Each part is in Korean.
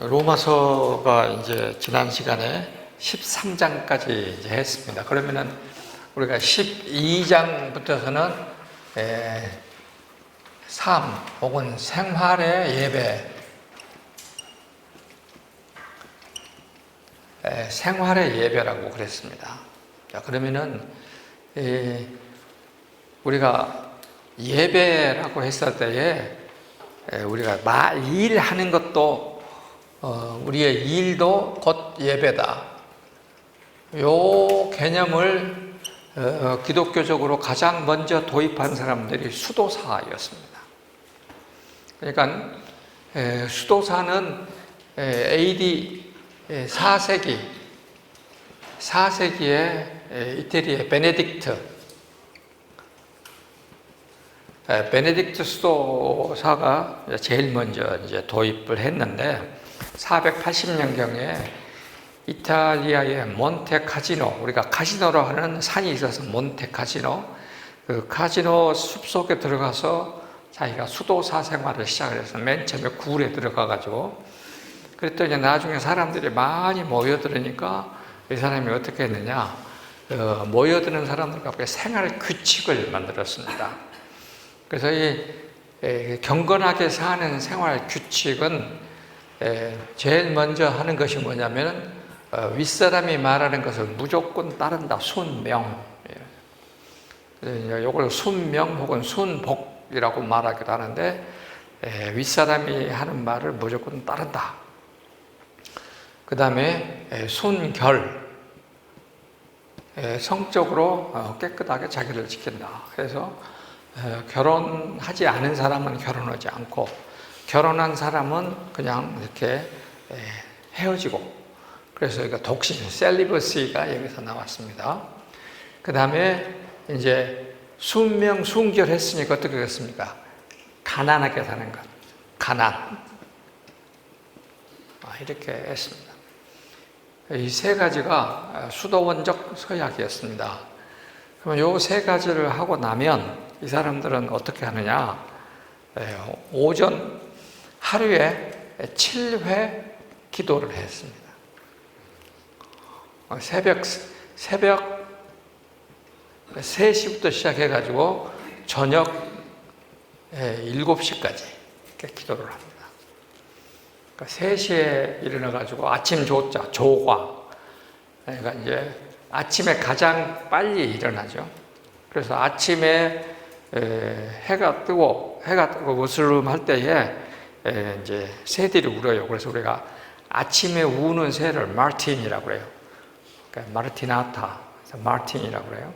로마서가 이제 지난 시간에 13장까지 이제 했습니다. 그러면은 우리가 12장부터서는 삶 혹은 생활의 예배, 생활의 예배라고 그랬습니다. 자, 그러면은 우리가 예배라고 했을 때에 우리가 일하는 것도 우리의 일도 곧 예배다. 요 개념을 기독교적으로 가장 먼저 도입한 사람들이 수도사였습니다. 그러니까 수도사는 AD 4세기에 이태리의 베네딕트 수도사가 제일 먼저 이제 도입을 했는데 480년경에 이탈리아의 몬테카지노, 우리가 카지노로 하는 산이 있어서 몬테카지노, 그 카지노 숲속에 들어가서 자기가 수도사 생활을 시작을 했어요. 맨 처음에 굴에 들어가가지고. 그랬더니 나중에 사람들이 많이 모여들으니까 이 사람이 어떻게 했느냐, 모여드는 사람들과 생활 규칙을 만들었습니다. 그래서 이 경건하게 사는 생활 규칙은 제일 먼저 하는 것이 뭐냐면 윗사람이 말하는 것을 무조건 따른다. 순명. 이걸 순명 혹은 순복이라고 말하기도 하는데 윗사람이 하는 말을 무조건 따른다. 그 다음에 순결, 성적으로 깨끗하게 자기를 지킨다. 그래서 결혼하지 않은 사람은 결혼하지 않고 결혼한 사람은 그냥 이렇게 헤어지고, 그래서 이거 독신, 셀리버시가 여기서 나왔습니다. 그 다음에 이제 순명, 순결했으니까 어떻게 됐습니까? 가난하게 사는 것, 가난. 이렇게 했습니다. 이 세 가지가 수도원적 서약이었습니다. 그러면 이 세 가지를 하고 나면 이 사람들은 어떻게 하느냐? 오전 하루에 7회 기도를 했습니다. 새벽 3시부터 시작해가지고 저녁 7시까지 이렇게 기도를 합니다. 그러니까 3시에 일어나가지고 아침 조과. 그러니까 이제 아침에 가장 빨리 일어나죠. 그래서 아침에 해가 뜨고 으슬름할 때에 이제 새들이 울어요. 그래서 우리가 아침에 우는 새를 마르틴이라고 그래요. 그러니까 마르티나타, 마르틴이라고 그래요.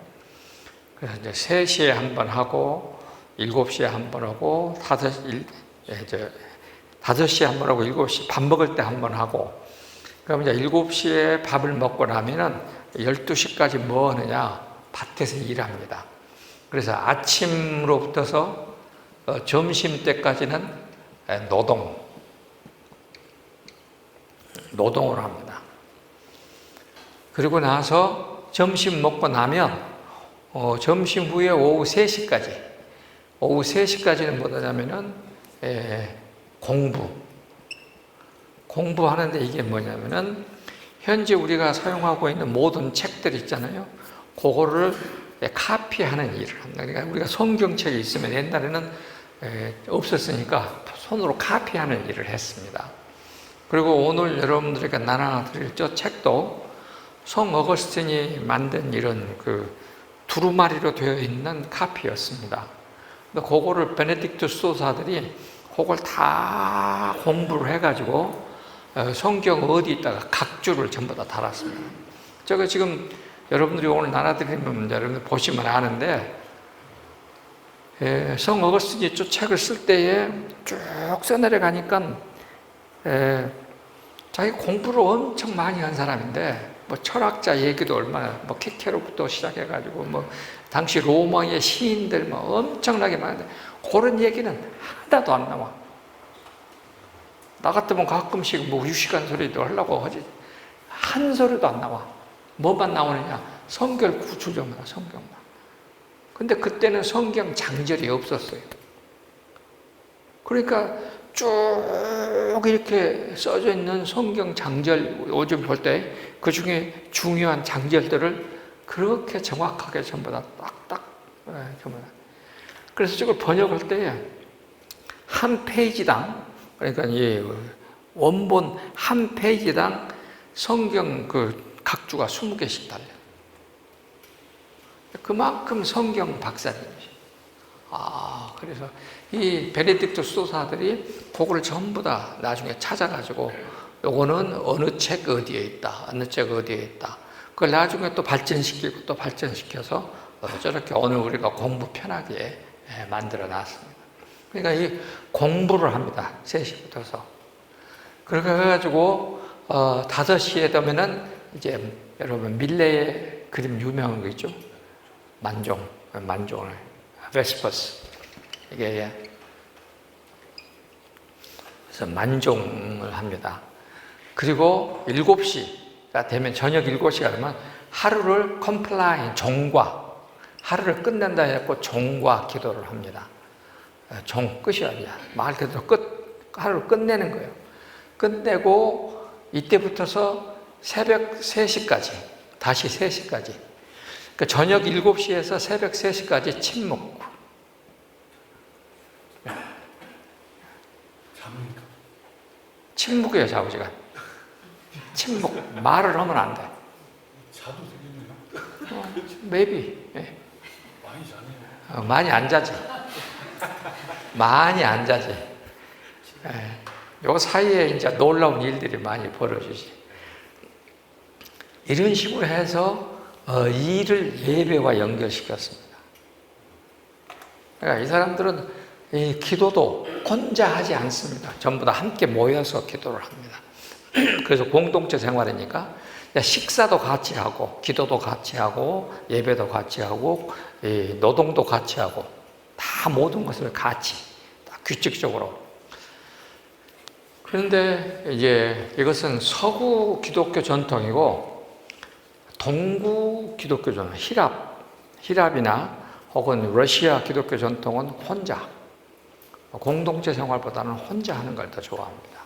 그래서 이제 3시에 한 번 하고 7시에 한 번 하고 5시에 한 번 하고 7시 밥 먹을 때 한 번 하고, 그럼 이제 7시에 밥을 먹고 나면은 12시까지 뭐 하느냐? 밭에서 일합니다. 그래서 아침으로부터서 점심 때까지는 노동을 합니다. 그리고 나서 점심 먹고 나면 점심 후에 오후 3시까지는 뭐냐면은 공부하는데, 이게 뭐냐면은 현재 우리가 사용하고 있는 모든 책들 있잖아요. 그거를 카피하는 일을 합니다. 그러니까 우리가 성경책이 있으면 옛날에는 없었으니까 손으로 카피하는 일을 했습니다. 그리고 오늘 여러분들에게 나눠드릴 저 책도 성 어거스틴이 만든 이런 그 두루마리로 되어 있는 카피였습니다. 근데 그거를 베네딕트 수도사들이 그걸 다 공부를 해가지고 성경 어디 있다가 각주를 전부 다 달았습니다. 제가 지금 여러분들이 오늘 나눠드리면 여러분들 보시면 아는데, 성 어거스틴이 저 책을 쓸 때에 쭉 써내려가니까 자기 공부를 엄청 많이 한 사람인데, 뭐 철학자 얘기도 얼마나, 뭐 케케로부터 시작해가지고 뭐 당시 로마의 시인들 뭐 엄청나게 많은데 그런 얘기는 하나도 안 나와. 나 같으면 가끔씩 뭐 유식한 소리도 하려고 하지 한 소리도 안 나와. 뭐만 나오느냐? 성경 구주정만, 성경만. 근데 그때는 성경 장절이 없었어요. 그러니까 쭉 이렇게 써져 있는 성경 장절, 요즘 볼 때 그 중에 중요한 장절들을 그렇게 정확하게 전부 다 딱딱, 전부 다. 그래서 저걸 번역할 때 한 페이지당, 그러니까 이 원본 한 페이지당 성경 그 각주가 20개씩 달려요. 그만큼 성경 박사님이시. 그래서 이 베네딕토 수도사들이 그거를 전부 다 나중에 찾아가지고 요거는 어느 책 어디에 있다, 어느 책 어디에 있다. 그걸 나중에 또 발전시키고 또 발전시켜서 저렇게 오늘 우리가 공부 편하게 만들어 놨습니다. 그러니까 이 공부를 합니다. 3시부터서. 그렇게 해가지고 5시에 되면은 이제 여러분 밀레의 그림 유명한 거 있죠? 만종을 베스퍼스, 이게 그래서 만종을 합니다. 그리고 7시가 되면, 저녁 7시가 되면 하루를 컴플라인, 종과, 하루를 끝낸다 해갖고 종과 기도를 합니다. 종, 끝이야. 말 그대로 끝, 하루를 끝내는 거예요. 끝내고 이때부터서 새벽 3시까지, 다시 3시까지. 그러니까 저녁 7시에서 새벽 3시까지 침묵. 침묵이에요, 좌우지간. 침묵. 말을 하면 안 돼. 자도 되겠네요. maybe. 네. 많이 자네요. 많이 안 자지. 많이 안 자지. 요 사이에 이제 놀라운 일들이 많이 벌어지지. 이런 식으로 해서 일을 예배와 연결시켰습니다. 그러니까 이 사람들은 이 기도도 혼자 하지 않습니다. 전부 다 함께 모여서 기도를 합니다. 그래서 공동체 생활이니까 식사도 같이 하고, 기도도 같이 하고, 예배도 같이 하고, 노동도 같이 하고, 다 모든 것을 같이, 다 규칙적으로. 그런데 이제 이것은 서구 기독교 전통이고, 동구 기독교 전통, 히랍이나 혹은 러시아 기독교 전통은 혼자, 공동체 생활보다는 혼자 하는 걸 더 좋아합니다.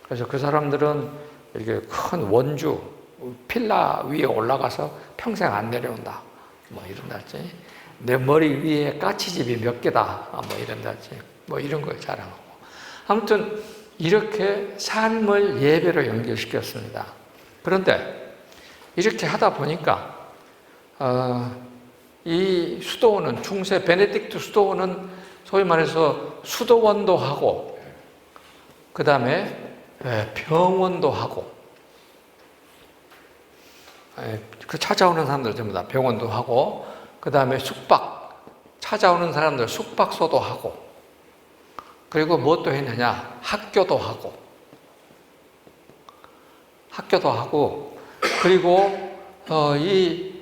그래서 그 사람들은 이게 큰 원주, 필라 위에 올라가서 평생 안 내려온다. 뭐 이런달지. 내 머리 위에 까치집이 몇 개다. 뭐 이런달지. 뭐 이런 걸 자랑하고. 아무튼 이렇게 삶을 예배로 연결시켰습니다. 그런데 이렇게 하다 보니까 이 수도원은, 중세 베네딕토 수도원은 소위 말해서 수도원도 하고, 그 다음에 병원도 하고, 그 찾아오는 사람들 전부 다 병원도 하고, 그 다음에 찾아오는 사람들 숙박소도 하고, 그리고 무엇도 했느냐, 학교도 하고, 그리고 이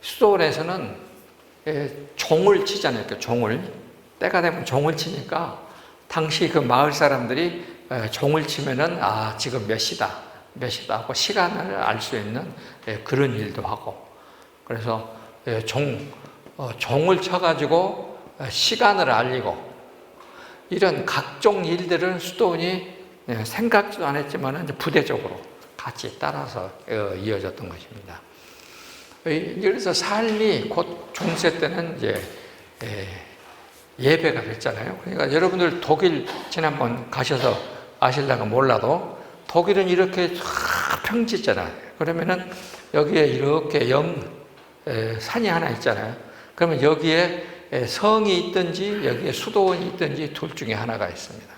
수도원에서는 종을 치잖아요. 종을. 때가 되면 종을 치니까 당시 그 마을 사람들이 종을 치면은 지금 몇 시다 하고 시간을 알 수 있는 그런 일도 하고, 그래서 종을 쳐가지고 시간을 알리고, 이런 각종 일들은 수도원이 생각도 안 했지만 부대적으로 같이 따라서 이어졌던 것입니다. 그래서 삶이 곧 중세 때는 이제 예배가 됐잖아요. 그러니까 여러분들 독일 지난번 가셔서 아실라가 몰라도 독일은 이렇게 평지잖아요. 그러면은 여기에 이렇게 산이 하나 있잖아요. 그러면 여기에 성이 있든지 여기에 수도원이 있든지 둘 중에 하나가 있습니다.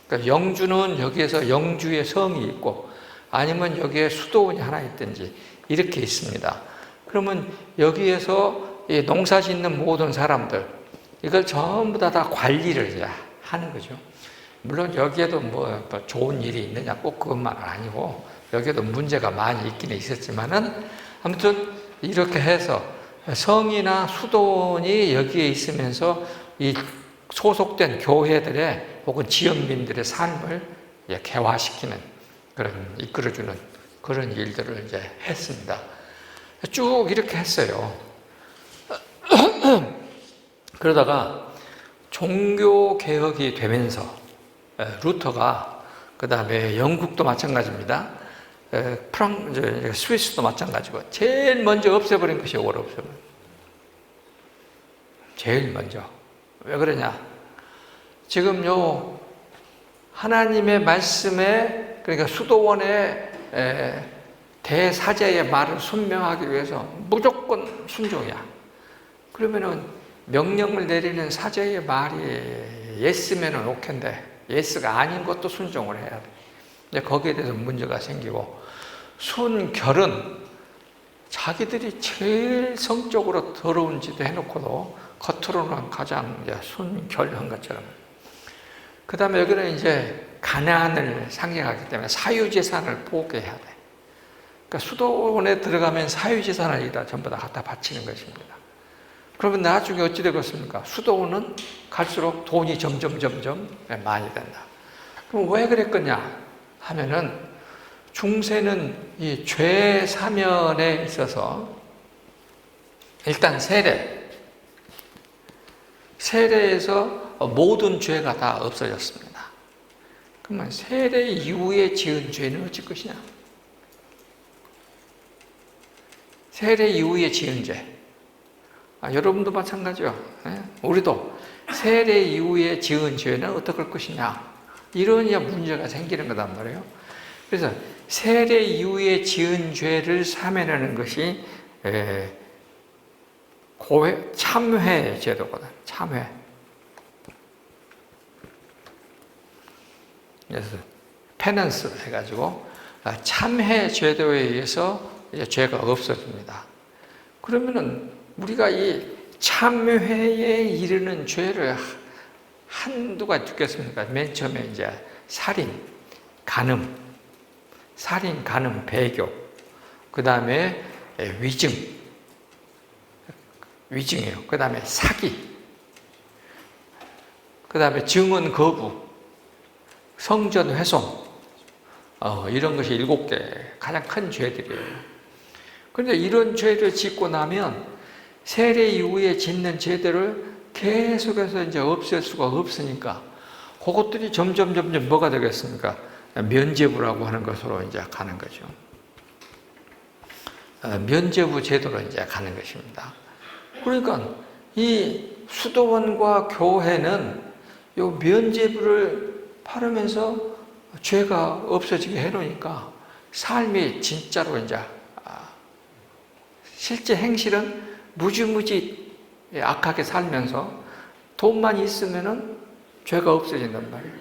그러니까 영주는 여기에서 영주의 성이 있고, 아니면 여기에 수도원이 하나 있든지 이렇게 있습니다. 그러면 여기에서 농사 짓는 모든 사람들, 이걸 전부 다 관리를 이제 하는 거죠. 물론 여기에도 뭐 좋은 일이 있느냐 꼭 그것만은 아니고, 여기에도 문제가 많이 있기는 있었지만은, 아무튼 이렇게 해서 성이나 수도원이 여기에 있으면서 이 소속된 교회들의 혹은 지역민들의 삶을 개화시키는, 이끌어주는 그런 일들을 이제 했습니다. 쭉 이렇게 했어요. 그러다가 종교 개혁이 되면서 루터가, 그 다음에 영국도 마찬가지입니다. 스위스도 마찬가지고, 제일 먼저 없애버린 것이 요걸 없애버린. 제일 먼저. 왜 그러냐? 지금 요 하나님의 말씀에, 그러니까 수도원의 대사제의 말을 순명하기 위해서 무조건 순종이야. 그러면은 명령을 내리는 사제의 말이 예스면은 오케인데 예스가 아닌 것도 순종을 해야 돼. 이제 거기에 대해서 문제가 생기고, 순결은 자기들이 제일 성적으로 더러운 짓도 해놓고도 겉으로는 가장 이제 순결한 것처럼. 그 다음에 여기는 이제 가나안을 상징하기 때문에 사유재산을 포기해야 돼. 그러니까 수도원에 들어가면 사유재산을 다 전부 다 갖다 바치는 것입니다. 그러면 나중에 어찌 되겠습니까? 수도원은 갈수록 돈이 점점 많이 된다. 그럼 왜 그랬겠냐 하면은, 중세는 이 죄 사면에 있어서 일단 세례에서 모든 죄가 다 없어졌습니다. 그러면 세례 이후에 지은 죄는 어찌 것이냐? 세례 이후에 지은 죄. 여러분도 마찬가지요. 우리도 세례 이후에 지은 죄는 어떻게 할 것이냐, 이런 문제가 생기는 거단 말이에요. 그래서 세례 이후에 지은 죄를 사면하는 것이 참회 제도거든. 참회. 그래서 페넌스 해가지고 참회 제도에 의해서 이제 죄가 없어집니다. 그러면은 우리가 이 참회에 이르는 죄를 한두가 있겠습니까? 맨 처음에 이제 살인, 간음, 배교, 그 다음에 위증이에요. 그 다음에 사기, 그 다음에 증언 거부, 성전 훼손, 이런 것이 7개 가장 큰 죄들이에요. 그런데 이런 죄를 짓고 나면 세례 이후에 짓는 죄들을 계속해서 이제 없앨 수가 없으니까 그것들이 점점 뭐가 되겠습니까? 면죄부라고 하는 것으로 이제 가는 거죠. 면죄부 제도로 이제 가는 것입니다. 그러니까 이 수도원과 교회는 이 면죄부를 바르면서 죄가 없어지게 해놓으니까 삶이 진짜로 이제 실제 행실은 무지무지 악하게 살면서 돈만 있으면은 죄가 없어진단 말이에요.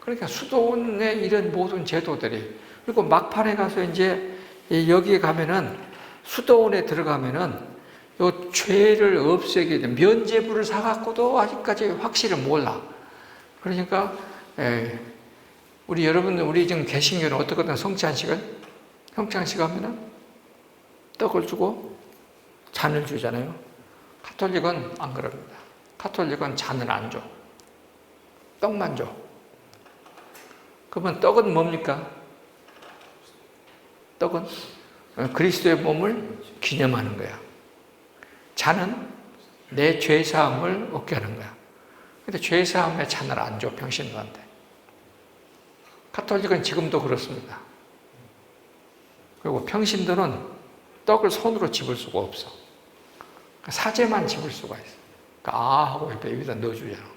그러니까 수도원의 이런 모든 제도들이, 그리고 막판에 가서 이제 여기에 가면은, 수도원에 들어가면은 요 죄를 없애게 된 면죄부를 사갖고도 아직까지 확실히 몰라. 그러니까 우리 지금 개신교는 어떻거든. 성찬식 하면은 떡을 주고 잔을 주잖아요. 가톨릭은 안 그럽니다. 가톨릭은 잔을 안 줘. 떡만 줘. 그러면 떡은 뭡니까? 떡은 그리스도의 몸을 기념하는 거야. 잔은 내 죄사함을 얻게 하는 거야. 근데 죄사함에 잔을 안 줘, 평신도한테. 가톨릭은 지금도 그렇습니다. 그리고 평신도는 떡을 손으로 집을 수가 없어. 사제만 집을 수가 있어. 그러니까 하고 이렇게 여기다 넣어주잖아.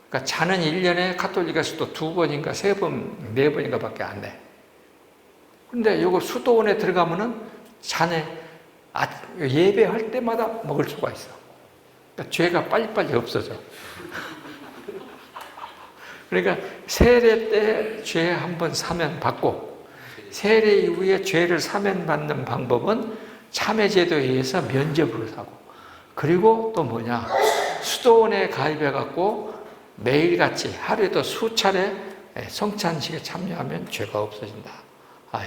그러니까 잔은 1년에 가톨릭에서도 2번인가 3번, 4번인가 밖에 안 내. 근데 요거 수도원에 들어가면은 잔에 예배할 때마다 먹을 수가 있어. 그러니까 죄가 빨리빨리 없어져. 그러니까 세례 때 죄 한번 사면 받고, 세례 이후에 죄를 사면 받는 방법은 참회제도에 의해서 면죄부를 사고, 그리고 또 뭐냐, 수도원에 가입해갖고 매일같이 하루에도 수차례 성찬식에 참여하면 죄가 없어진다.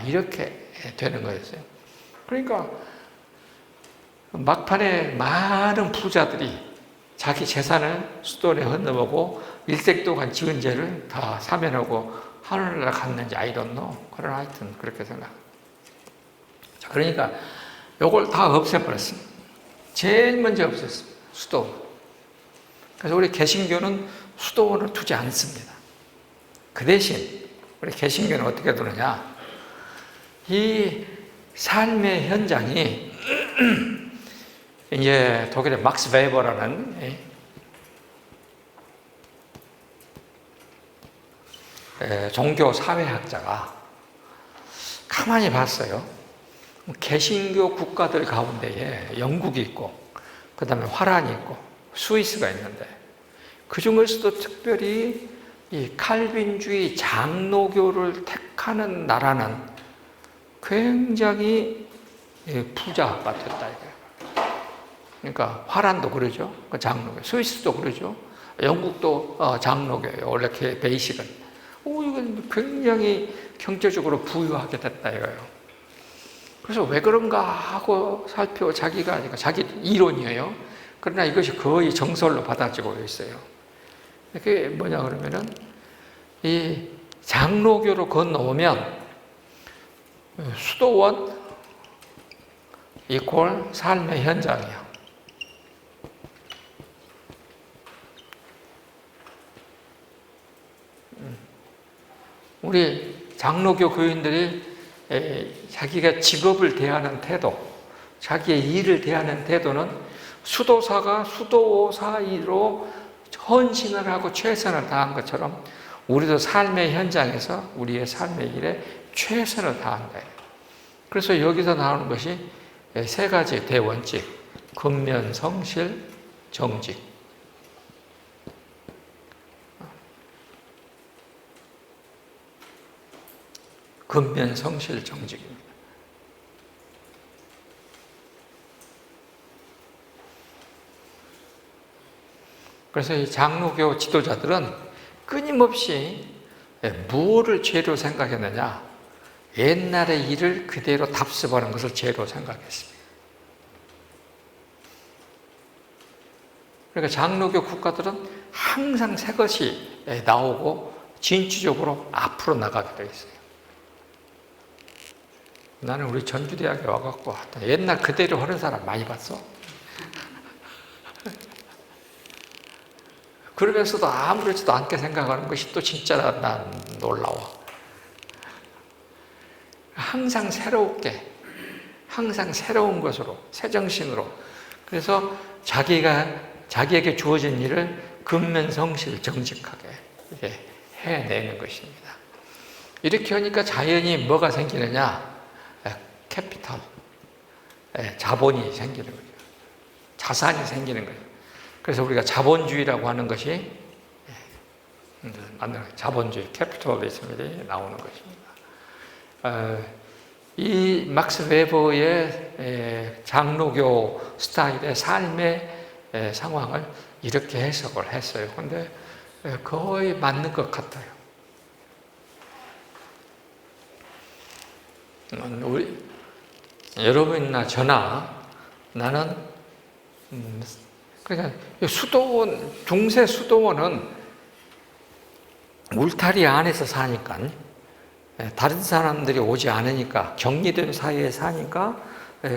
이렇게 되는 거였어요. 그러니까 막판에 많은 부자들이 자기 재산을 수도원에 건너보고 일생 동안 지은 죄를 다 사면하고 하늘나라 갔는지 I don't know. 그러나 하여튼 그렇게 생각. 자, 그러니까 요걸 다 없애버렸습니다. 제일 먼저 없앴습니다. 수도원. 그래서 우리 개신교는 수도원을 두지 않습니다. 그 대신 우리 개신교는 어떻게 두느냐? 이 삶의 현장이 이제 독일의 막스 베버라는 종교 사회학자가 가만히 봤어요. 개신교 국가들 가운데에 영국이 있고, 그 다음에 화란이 있고, 스위스가 있는데, 그 중에서도 특별히 이 칼빈주의 장로교를 택하는 나라는 굉장히 부자 같았다 이거예요. 그러니까 화란도 그러죠. 그 장로교. 스위스도 그러죠. 영국도 장로교예요. 원래 베이식은. 이건 굉장히 경제적으로 부유하게 됐다 이거예요. 그래서 왜 그런가 하고 자기가 자기 이론이에요. 그러나 이것이 거의 정설로 받아지고 있어요. 그게 뭐냐 그러면은 이 장로교로 건너오면 수도원 이퀄 삶의 현장이야. 우리 장로교 교인들이 자기가 직업을 대하는 태도, 자기의 일을 대하는 태도는 수도사가 수도 사이로 헌신을 하고 최선을 다한 것처럼 우리도 삶의 현장에서 우리의 삶의 일에 최선을 다한다. 그래서 여기서 나오는 것이 세 가지 대원칙: 근면, 성실, 정직. 근면, 성실, 정직입니다. 그래서 이 장로교 지도자들은 끊임없이 무엇을 죄로 생각했느냐? 옛날의 일을 그대로 답습하는 것을 죄로 생각했습니다. 그러니까 장로교 국가들은 항상 새 것이 나오고 진취적으로 앞으로 나가게 되어 있어요. 나는 우리 전주대학에 와갖고 옛날 그대로 하는 사람 많이 봤어. 그러면서도 아무렇지도 않게 생각하는 것이 또 진짜 난 놀라워. 항상 새롭게, 항상 새로운 것으로, 새 정신으로. 그래서 자기에게 주어진 일을 근면성실 정직하게 이렇게 해내는 것입니다. 이렇게 하니까 자연히 뭐가 생기느냐? 캐피탈, 자본이 생기는 거죠. 자산이 생기는 거죠. 그래서 우리가 자본주의라고 하는 것이 자본주의, 캐피털리즘이 나오는 것입니다. 이 막스 베버의 장로교 스타일의 삶의 상황을 이렇게 해석을 했어요. 그런데 거의 맞는 것 같아요. 여러분이나 저나 나는 그러니까 수도원, 중세 수도원은 울타리 안에서 사니까 다른 사람들이 오지 않으니까 격리된 사이에 사니까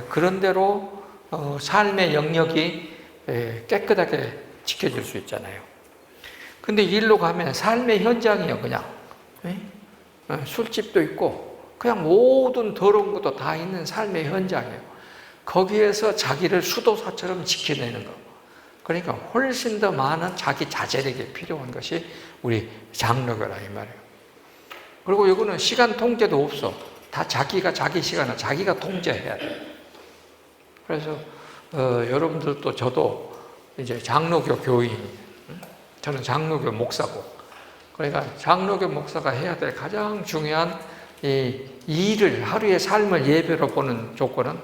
그런 대로 삶의 영역이 깨끗하게 지켜질 수 있잖아요. 근데 일로 가면 삶의 현장이에요. 그냥 술집도 있고 그냥 모든 더러운 것도 다 있는 삶의 현장이에요. 거기에서 자기를 수도사처럼 지켜내는 거. 그러니까 훨씬 더 많은 자기 자제력이 필요한 것이 우리 장로교라 이 말이에요. 그리고 이거는 시간 통제도 없어. 다 자기가 자기 시간을 자기가 통제해야 돼. 그래서 여러분들도 저도 이제 장로교 교인, 저는 장로교 목사고, 그러니까 장로교 목사가 해야 될 가장 중요한 이 일을, 하루의 삶을 예배로 보는 조건은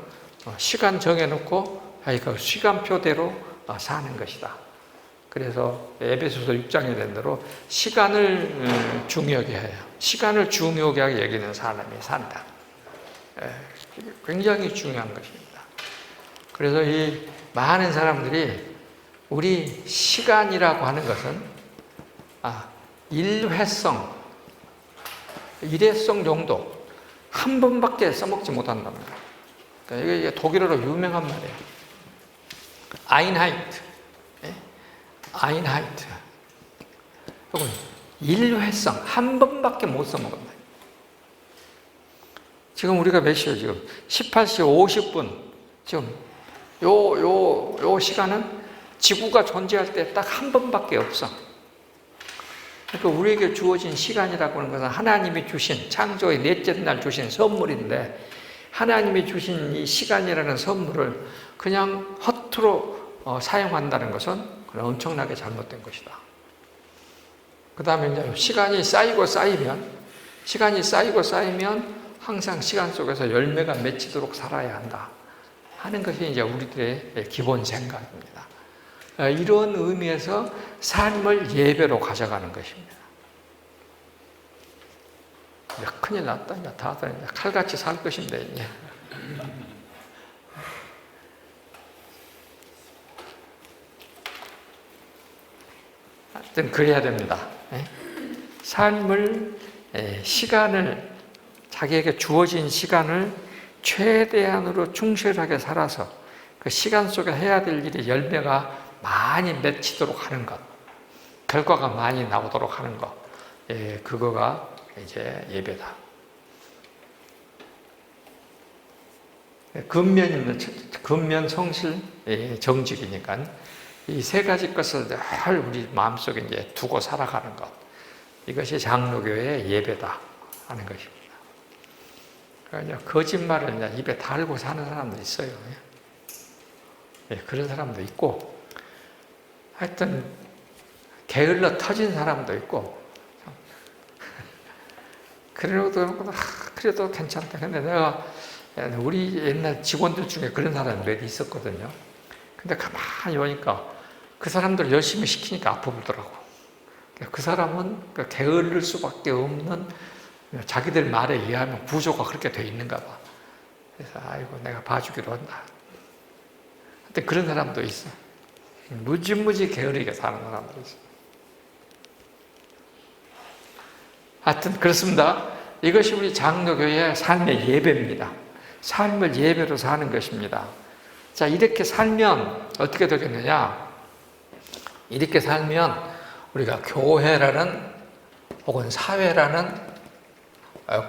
시간 정해놓고 그 시간표대로 사는 것이다. 그래서 에베소서 6장에 된 대로 시간을 중요하게 해요. 시간을 중요하게 여기는 사람이 산다. 굉장히 중요한 것입니다. 그래서 이 많은 사람들이 우리 시간이라고 하는 것은 일회성, 일회성 정도 한 번밖에 써먹지 못한단 말이에요. 그러니까 이게 독일어로 유명한 말이에요. 아인하이트. 아인하이트. 혹은 일회성, 한 번밖에 못 써먹었다. 지금 우리가 몇 시요, 지금? 18시 50분. 지금, 요 시간은 지구가 존재할 때 딱 한 번밖에 없어. 그러니까 우리에게 주어진 시간이라고 하는 것은 하나님이 주신, 창조의 넷째 날 주신 선물인데, 하나님이 주신 이 시간이라는 선물을 그냥 허투루 사용한다는 것은 엄청나게 잘못된 것이다. 그 다음에 이제 시간이 쌓이고 쌓이면 항상 시간 속에서 열매가 맺히도록 살아야 한다 하는 것이 이제 우리들의 기본 생각입니다. 이런 의미에서 삶을 예배로 가져가는 것입니다. 이제 큰일 났다. 이제 다들 이제 칼같이 살 것인데, 이제. 하여튼 그래야 됩니다. 삶을, 시간을, 자기에게 주어진 시간을 최대한으로 충실하게 살아서 그 시간 속에 해야 될 일이 열매가 많이 맺히도록 하는 것, 결과가 많이 나오도록 하는 것, 그거가 이제 예배다. 근면, 성실, 정직이니까 이 세 가지 것을 늘 우리 마음속에 이제 두고 살아가는 것, 이것이 장로교의 예배다 하는 것입니다. 그러니까 거짓말을 이제 입에 달고 사는 사람도 있어요. 그런 사람도 있고, 하여튼 게을러 터진 사람도 있고, 그래도 괜찮다. 근데 내가 우리 옛날 직원들 중에 그런 사람이 몇 있었거든요. 근데 가만히 보니까 그 사람들 열심히 시키니까 아프더라고. 그 사람은 게을릴 수밖에 없는, 자기들 말에 의하면 구조가 그렇게 돼 있는가 봐. 그래서 아이고 내가 봐주기로 한다. 근데 그런 사람도 있어. 무지무지 게으르게 사는 사람도 있어. 하여튼 그렇습니다. 이것이 우리 장로교의 삶의 예배입니다. 삶을 예배로 사는 것입니다. 자, 이렇게 살면 어떻게 되겠느냐? 이렇게 살면 우리가 교회라는 혹은 사회라는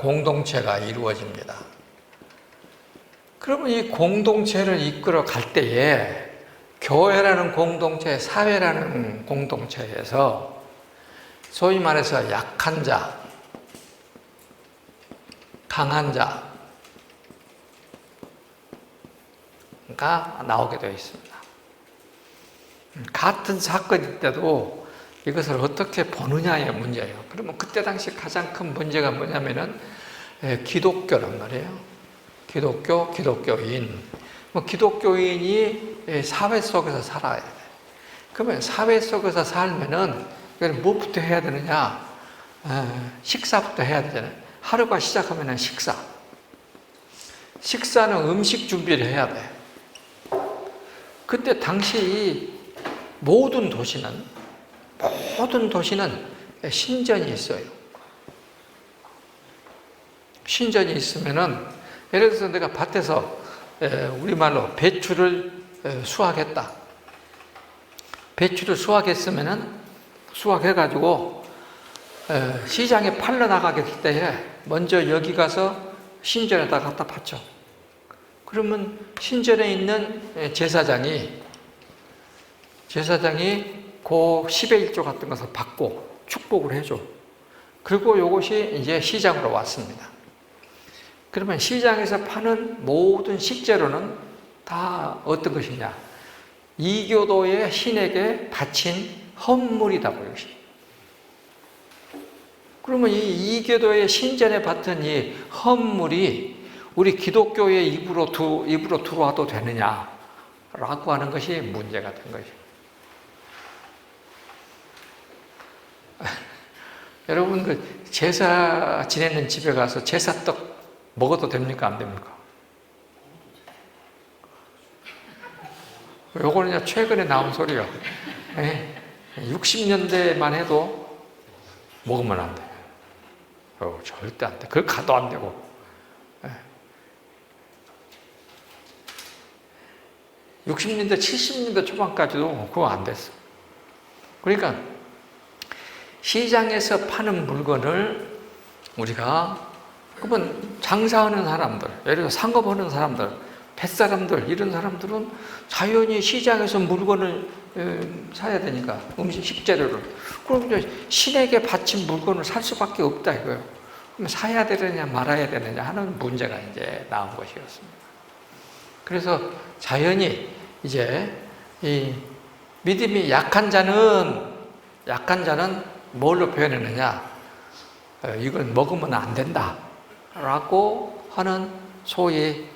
공동체가 이루어집니다. 그러면 이 공동체를 이끌어 갈 때에 교회라는 공동체, 사회라는 공동체에서 소위 말해서 약한 자, 강한 자가 나오게 되어 있습니다. 같은 사건일 때도 이것을 어떻게 보느냐의 문제예요. 그러면 그때 당시 가장 큰 문제가 뭐냐면은 기독교란 말이에요. 기독교인. 기독교인이 사회 속에서 살아야 돼. 그러면 사회 속에서 살면은 무엇부터 해야 되느냐? 식사부터 해야 되잖아요. 하루가 시작하면은 식사는 음식 준비를 해야 돼. 근데 당시 모든 도시는 신전이 있어요. 신전이 있으면은, 예를 들어서 내가 밭에서 우리말로 배추를 수확했다. 배추를 수확했으면은 수확해가지고 시장에 팔러 나가게 될 때에 먼저 여기 가서 신전에다 갖다 바쳐. 그러면 신전에 있는 제사장이 그 10의 1조 같은 것을 받고 축복을 해줘. 그리고 이것이 이제 시장으로 왔습니다. 그러면 시장에서 파는 모든 식재료는 다 어떤 것이냐? 이교도의 신에게 바친 헌물이다. 이것이. 그러면 이 이교도의 신전에 받은 이 헌물이 우리 기독교의 입으로 들어와도 되느냐라고 하는 것이 문제가 된 것이죠. 여러분, 그 제사 지내는 집에 가서 제사떡 먹어도 됩니까? 안 됩니까? 요거는 최근에 나온 소리요. 60년대만 해도 먹으면 안 돼. 절대 안 돼. 그걸 가도 안 되고. 60년대, 70년대 초반까지도 그거 안 됐어. 그러니까 시장에서 파는 물건을 우리가 그러면 장사하는 사람들, 예를 들어 상업하는 사람들, 뱃사람들 이런 사람들은 자연히 시장에서 물건을 사야 되니까 음식 식재료를 그럼 이제 신에게 바친 물건을 살 수밖에 없다 이거예요. 그럼 사야 되느냐 말아야 되느냐 하는 문제가 이제 나온 것이었습니다. 그래서 자연히 이제 이 믿음이 약한 자는 뭘로 표현했느냐? 이걸 먹으면 안 된다 라고 하는 소위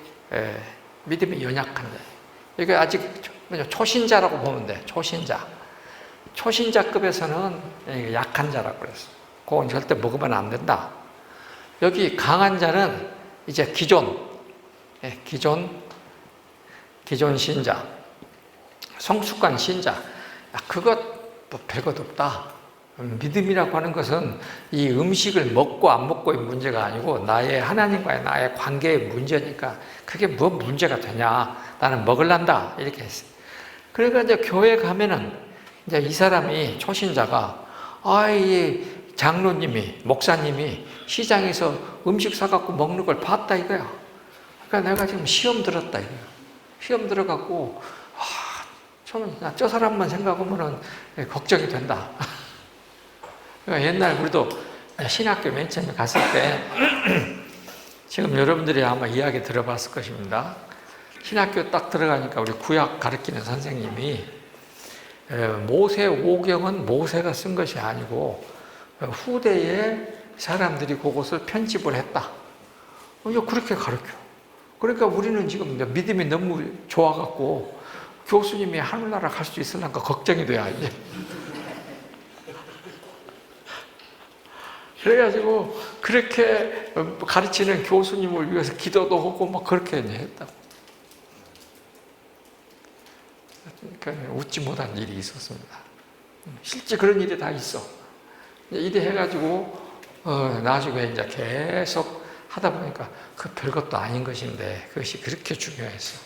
믿음이 연약한 자. 이게 아직 초신자라고 보면 돼. 초신자급에서는 약한 자라고 그랬어. 그건 절대 먹으면 안 된다. 여기 강한 자는 이제 기존 신자, 성숙한 신자. 그것 뭐 별것 없다. 믿음이라고 하는 것은 이 음식을 먹고 안 먹고의 문제가 아니고 나의 하나님과의 나의 관계의 문제니까 그게 뭐 문제가 되냐. 나는 먹을란다. 이렇게 했어요. 그러니까 이제 교회 가면은 이제 이 사람이 초신자가 이 장로님이, 목사님이 시장에서 음식 사갖고 먹는 걸 봤다 이거야. 그러니까 내가 지금 시험 들었다 이거야. 시험 들어갖고 저 사람만 생각하면은 걱정이 된다. 옛날 우리도 신학교 맨 처음에 갔을 때 지금 여러분들이 아마 이야기 들어봤을 것입니다. 신학교 딱 들어가니까 우리 구약 가르치는 선생님이 모세 오경은 모세가 쓴 것이 아니고 후대에 사람들이 그것을 편집을 했다. 그렇게 가르쳐. 그러니까 우리는 지금 믿음이 너무 좋아갖고 교수님이 하늘나라 갈 수 있으려니까 걱정이 돼야 이제. 그래가지고 그렇게 가르치는 교수님을 위해서 기도도 하고 막 그렇게 했다고. 그러니까 웃지 못한 일이 있었습니다. 실제 그런 일이 다 있어. 이래 해가지고 나중에 이제 계속 하다 보니까 그 별것도 아닌 것인데 그것이 그렇게 중요했어.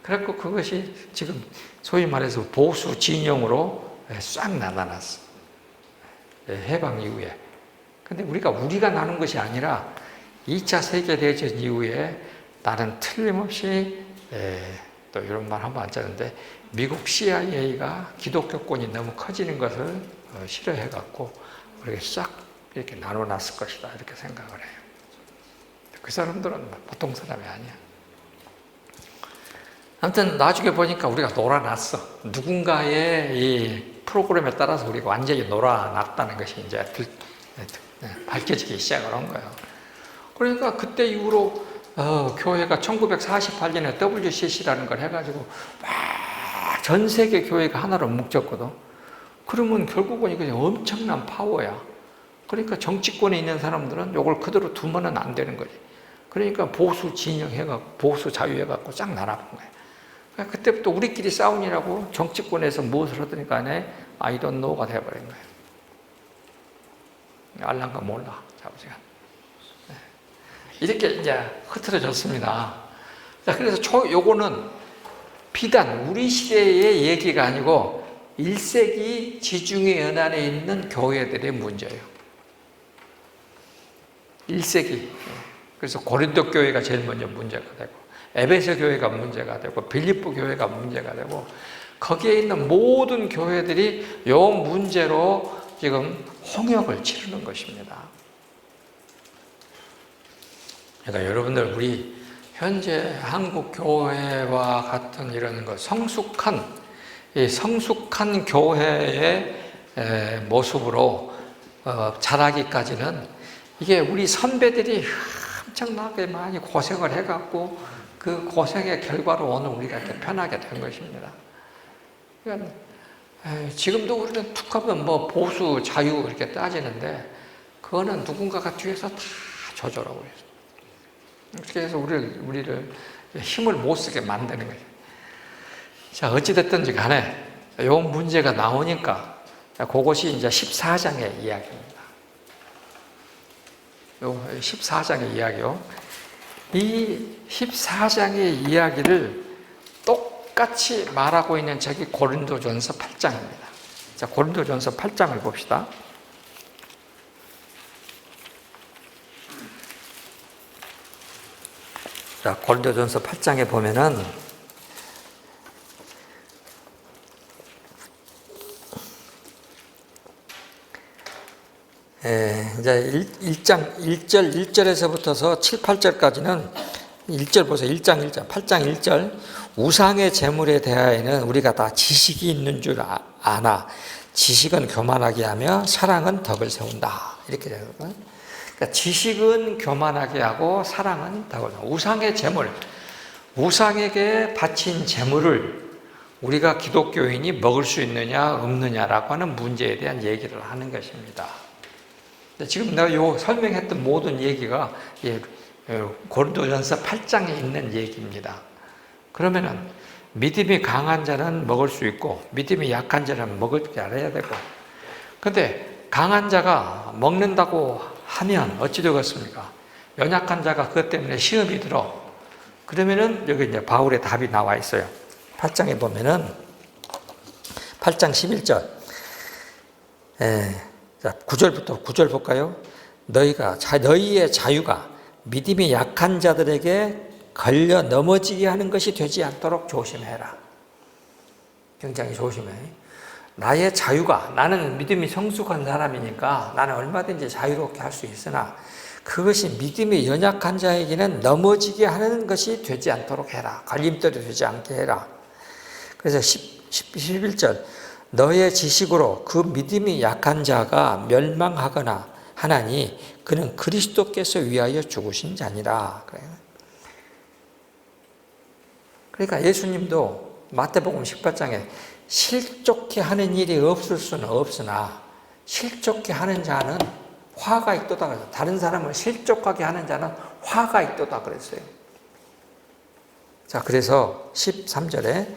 그래갖고 그것이 지금 소위 말해서 보수 진영으로 싹 나타났어. 해방 이후에. 근데 우리가 나눈 것이 아니라 2차 세계대전 이후에 나는 틀림없이 또 이런 말 하면 안 되는데 미국 CIA가 기독교권이 너무 커지는 것을 싫어해갖고 우리가 싹 이렇게 나눠놨을 것이다 이렇게 생각을 해요. 그 사람들은 보통 사람이 아니야. 아무튼 나중에 보니까 우리가 놀아놨어. 누군가의 이 프로그램에 따라서 우리가 완전히 놀아놨다는 것이 이제 밝혀지기 시작을 한 거예요. 그러니까 그때 이후로 교회가 1948년에 WCC라는 걸 해가지고 막 전 세계 교회가 하나로 뭉쳤거든. 그러면 결국은 이게 엄청난 파워야. 그러니까 정치권에 있는 사람들은 이걸 그대로 두면은 안 되는 거지. 그러니까 보수 진영해갖고 보수 자유해갖고 쫙 나눠본 거야. 그러니까 그때부터 우리끼리 싸우니라고 정치권에서 무엇을 하더니 간에 I don't know가 돼버린 거예요. 알란가 몰라, 아버지가. 이렇게 이제 흐트러졌습니다. 자, 그래서 요거는 비단 우리 시대의 얘기가 아니고 1세기 지중해 연안에 있는 교회들의 문제예요. 1세기. 그래서 고린도 교회가 제일 먼저 문제가 되고, 에베소 교회가 문제가 되고, 빌립보 교회가 문제가 되고, 거기에 있는 모든 교회들이 요 문제로 지금 홍역을 치르는 것입니다. 그러니까 여러분들 우리 현재 한국 교회와 같은 이런 것 성숙한 교회의 모습으로 자라기까지는 이게 우리 선배들이 엄청나게 많이 고생을 해갖고 그 고생의 결과로 오늘 우리가 이렇게 편하게 된 것입니다. 그러니까 지금도 우리는 툭 하면 뭐 보수 자유 이렇게 따지는데 그거는 누군가가 뒤에서 다 조절하고 있어요. 그렇게 해서 우리를 힘을 못 쓰게 만드는 거죠. 자, 어찌됐든지 간에 이 문제가 나오니까 그것이 이제 14장의 이야기입니다. 요 14장의 이야기요. 이 14장의 이야기를 똑같이 말하고 있는 책이 고린도전서 8장입니다. 자, 고린도전서 8장을 봅시다. 자, 고린도전서 8장에 보면은 이제 1장 1절에서부터서 7, 8절까지는 1절 보세요. 1장 1절, 8장 1절. 우상의 재물에 대하여는 우리가 다 지식이 있는 줄 아나 지식은 교만하게 하며 사랑은 덕을 세운다. 이렇게 되거든요. 그러니까 지식은 교만하게 하고 사랑은 덕을 세운다. 우상의 재물, 우상에게 바친 재물을 우리가 기독교인이 먹을 수 있느냐 없느냐라고 하는 문제에 대한 얘기를 하는 것입니다. 지금 내가 요 설명했던 모든 얘기가 고린도전서 8장에 있는 얘기입니다. 그러면은 믿음이 강한 자는 먹을 수 있고 믿음이 약한 자는 먹을 줄 알아야 되고, 근데 강한 자가 먹는다고 하면 어찌 되겠습니까? 연약한 자가 그것 때문에 시험이 들어. 그러면은 여기 이제 바울의 답이 나와 있어요. 8장에 보면은 8장 11절. 자, 9절 볼까요? 너희의 자유가 믿음이 약한 자들에게 걸려 넘어지게 하는 것이 되지 않도록 조심해라. 굉장히 조심해. 나의 자유가, 나는 믿음이 성숙한 사람이니까 나는 얼마든지 자유롭게 할 수 있으나 그것이 믿음이 연약한 자에게는 넘어지게 하는 것이 되지 않도록 해라. 걸림돌이 되지 않게 해라. 그래서 11절. 너의 지식으로 그 믿음이 약한 자가 멸망하거나 하나니 그는 그리스도께서 위하여 죽으신 자니라. 그러니까 예수님도 마태복음 18장에 실족케 하는 일이 없을 수는 없으나 실족케 하는 자는 화가 있도다 그랬어요. 다른 사람을 실족하게 하는 자는 화가 있도다 그랬어요. 자, 그래서 13절에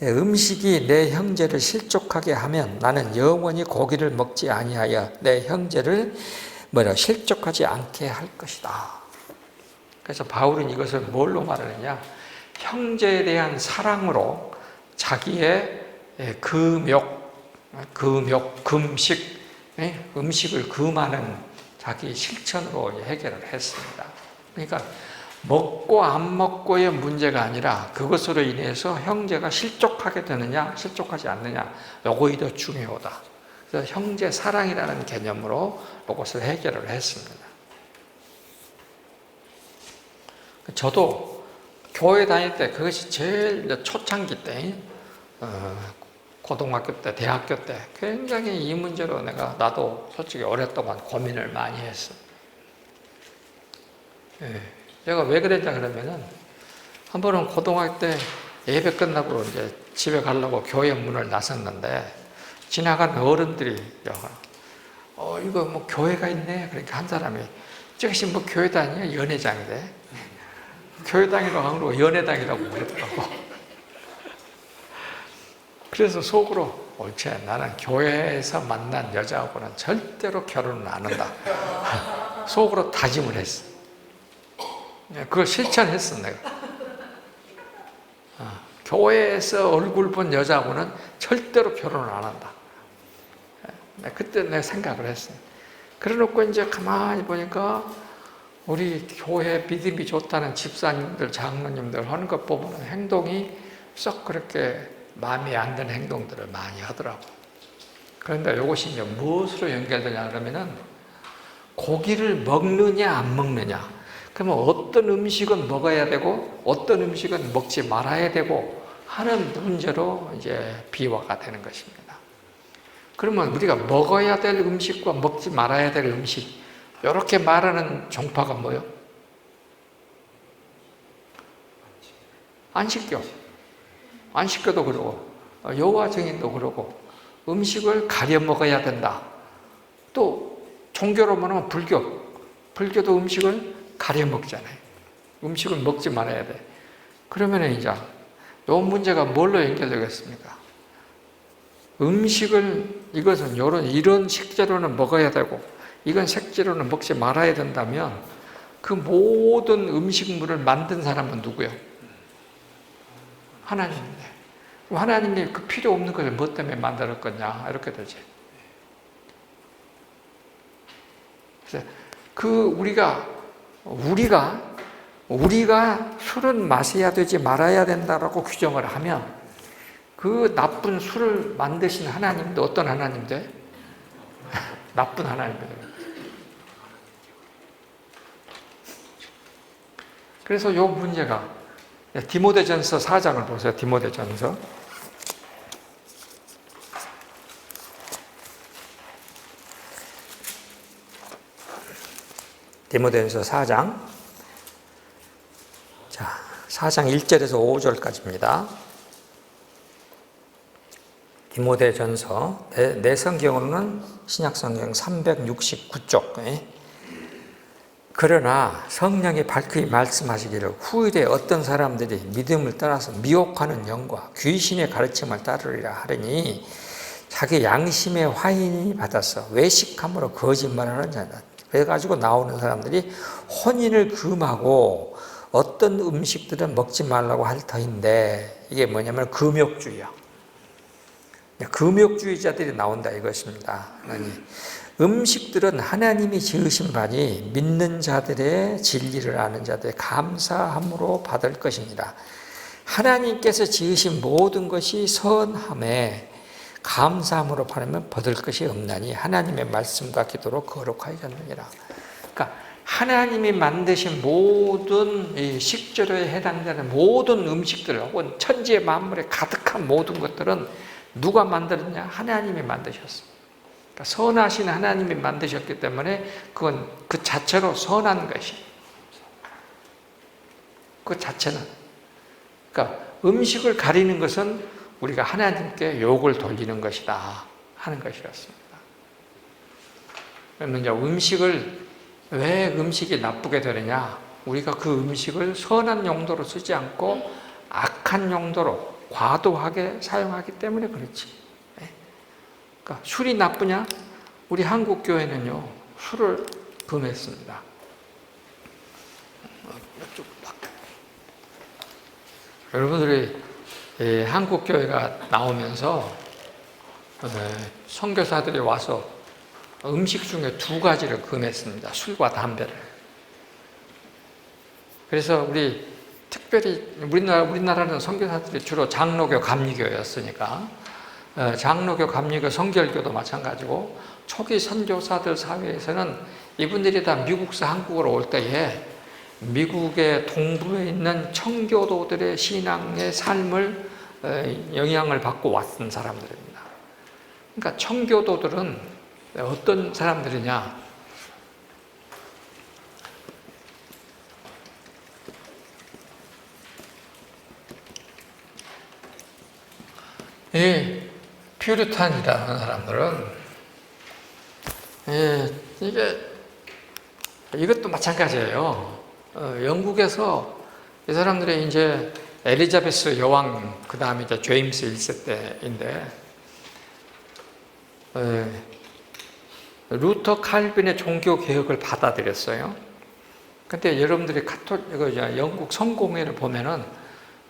음식이 내 형제를 실족하게 하면 나는 영원히 고기를 먹지 아니하여 내 형제를 실족하지 않게 할 것이다. 그래서 바울은 이것을 뭘로 말하느냐? 형제에 대한 사랑으로 자기의 금식, 음식을 금하는 자기 실천으로 해결을 했습니다. 그러니까 먹고 안 먹고의 문제가 아니라 그것으로 인해서 형제가 실족하게 되느냐 실족하지 않느냐, 요것이 더 중요하다. 그래서 형제 사랑이라는 개념으로 이것을 해결을 했습니다. 저도 교회 다닐 때 그것이 제일 초창기 때, 고등학교 때, 대학교 때 굉장히 이 문제로 나도 솔직히 오랫동안 고민을 많이 했어. 내가 왜 그랬냐 그러면은, 한 번은 고등학교 때 예배 끝나고 이제 집에 가려고 교회 문을 나섰는데 지나가는 어른들이 이거 뭐 교회가 있네. 그러니까 한 사람이 저것이 뭐 교회 다니냐, 연회장이래. 교회 다니라고 한 거고 연회당이라고 그러더라고. 그래서 속으로 옳지, 나는 교회에서 만난 여자하고는 절대로 결혼을 안 한다. 속으로 다짐을 했어. 그걸 실천했어 내가. 교회에서 얼굴 본 여자하고는 절대로 결혼을 안 한다. 그때 내가 생각을 했어요. 그래 놓고 이제 가만히 보니까 우리 교회 믿음이 좋다는 집사님들, 장로님들 하는 것 보면 행동이 썩 그렇게 마음에 안 드는 행동들을 많이 하더라고. 그런데 이것이 이제 무엇으로 연결되냐 그러면은 고기를 먹느냐 안 먹느냐. 그러면 어떤 음식은 먹어야 되고 어떤 음식은 먹지 말아야 되고 하는 문제로 이제 비화가 되는 것입니다. 그러면 우리가 먹어야 될 음식과 먹지 말아야 될 음식, 이렇게 말하는 종파가 뭐예요? 안식교. 안식교도 그러고 여호와 증인도 그러고 음식을 가려 먹어야 된다. 또 종교로 말하면 불교도 음식을 가려 먹잖아요. 음식을 먹지 말아야 돼. 그러면 이제 이 문제가 뭘로 연결되겠습니까? 음식을, 이것은 이런 식재료는 먹어야 되고 이건 식재료는 먹지 말아야 된다면 그 모든 음식물을 만든 사람은 누구예요? 하나님인데, 하나님이 그 필요 없는 것을 뭐 때문에 만들었겠냐, 이렇게 되지. 그래서 우리가 우리가 술은 마셔야 되지 말아야 된다라고 규정을 하면 그 나쁜 술을 만드신 하나님도 어떤 하나님인데? 나쁜 하나님이에요. 그래서 이 문제가 디모데전서 4장을 보세요. 디모데전서. 디모데전서 4장. 자, 4장 1절에서 5절까지입니다. 디모데전서, 내 성경으로는 신약성경 369쪽. 그러나 성령이 밝히 말씀하시기를 후일에 어떤 사람들이 믿음을 떠나서 미혹하는 영과 귀신의 가르침을 따르리라 하더니 자기 양심의 화인이 받아서 외식함으로 거짓말하는 자다. 그래가지고 나오는 사람들이 혼인을 금하고 어떤 음식들은 먹지 말라고 할 터인데 이게 뭐냐면 금욕주의야. 금욕주의자들이 나온다 이것입니다. 음식들은 하나님이 지으신 바니 믿는 자들의 진리를 아는 자들의 감사함으로 받을 것입니다. 하나님께서 지으신 모든 것이 선함에 감사함으로 받을 것이 없나니 하나님의 말씀과 기도로 거룩하겠느니라. 그러니까 하나님이 만드신 모든 이 식재료에 해당되는 모든 음식들 혹은 천지의 만물에 가득한 모든 것들은 누가 만들었냐? 하나님이 만드셨어. 그러니까 선하신 하나님이 만드셨기 때문에 그건 그 자체로 선한 것이. 그 자체는. 그러니까 음식을 가리는 것은 우리가 하나님께 욕을 돌리는 것이다 하는 것이었습니다. 그러면 이제 왜 음식이 나쁘게 되느냐? 우리가 그 음식을 선한 용도로 쓰지 않고 악한 용도로 과도하게 사용하기 때문에 그렇지. 그러니까 술이 나쁘냐? 우리 한국 교회는요 술을 금했습니다. 여러분들이 한국 교회가 나오면서 선교사들이 와서 음식 중에 2가지를 금했습니다. 술과 담배를. 그래서 특별히 우리나라는 선교사들이 주로 장로교, 감리교였으니까 장로교, 감리교, 성결교도 마찬가지고 초기 선교사들 사회에서는 이분들이 다 미국에서 한국으로 올 때에 미국의 동부에 있는 청교도들의 신앙의 삶을 영향을 받고 왔던 사람들입니다. 그러니까 청교도들은 어떤 사람들이냐? 퓨리탄이라는 사람들은 이것도 마찬가지예요. 영국에서 이 사람들이 이제 엘리자베스 여왕, 그 다음에 이제 제임스 1세 때인데, 루터 칼빈의 종교 개혁을 받아들였어요. 근데 여러분들이 영국 성공회를 보면은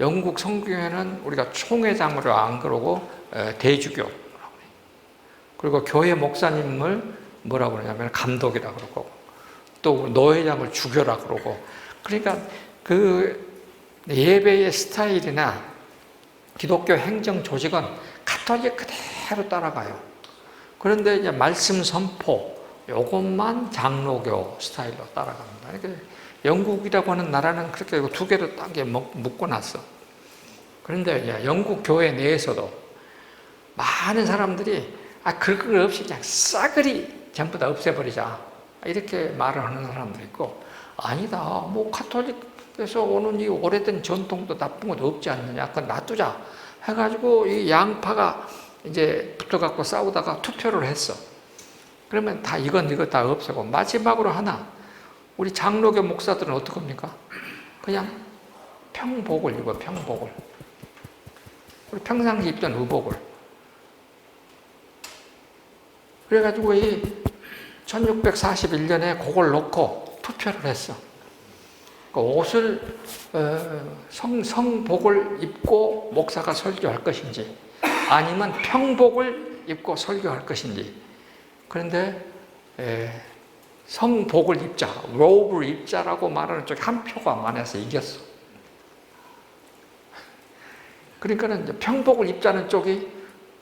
영국 성공회는 우리가 총회장으로 안 그러고 대주교, 그리고 교회 목사님을 뭐라고 그러냐면 감독이라고 그러고 또 노회장을 주교라 그러고, 그러니까 그 예배의 스타일이나 기독교 행정 조직은 가톨릭 그대로 따라가요. 그런데 이제 말씀 선포 요것만 장로교 스타일로 따라갑니다. 그러니까 영국이라고 하는 나라는 그렇게 2개로 딱 묶어놨어. 그런데 영국 교회 내에서도 많은 사람들이 그럴 것 없이 그냥 싸그리 전부 다 없애버리자 이렇게 말을 하는 사람도 있고, 아니다 가톨릭에서 오는 이 오래된 전통도 나쁜 것도 없지 않느냐, 그건 놔두자 해가지고 이 양파가 이제 붙어갖고 싸우다가 투표를 했어. 그러면 다 이거 다 없애고 마지막으로 하나, 우리 장로교 목사들은 어떻게 합니까? 그냥 평복을 입어. 평복을. 우리 평상시 입던 의복을. 그래가지고 이 1641년에 그걸 놓고 투표를 했어. 그 옷을 성복을 입고 목사가 설교할 것인지 아니면 평복을 입고 설교할 것인지. 그런데 성복을 입자, 로브를 입자라고 말하는 쪽이 한 표가 많아서 이겼어. 그러니까는 이제 평복을 입자는 쪽이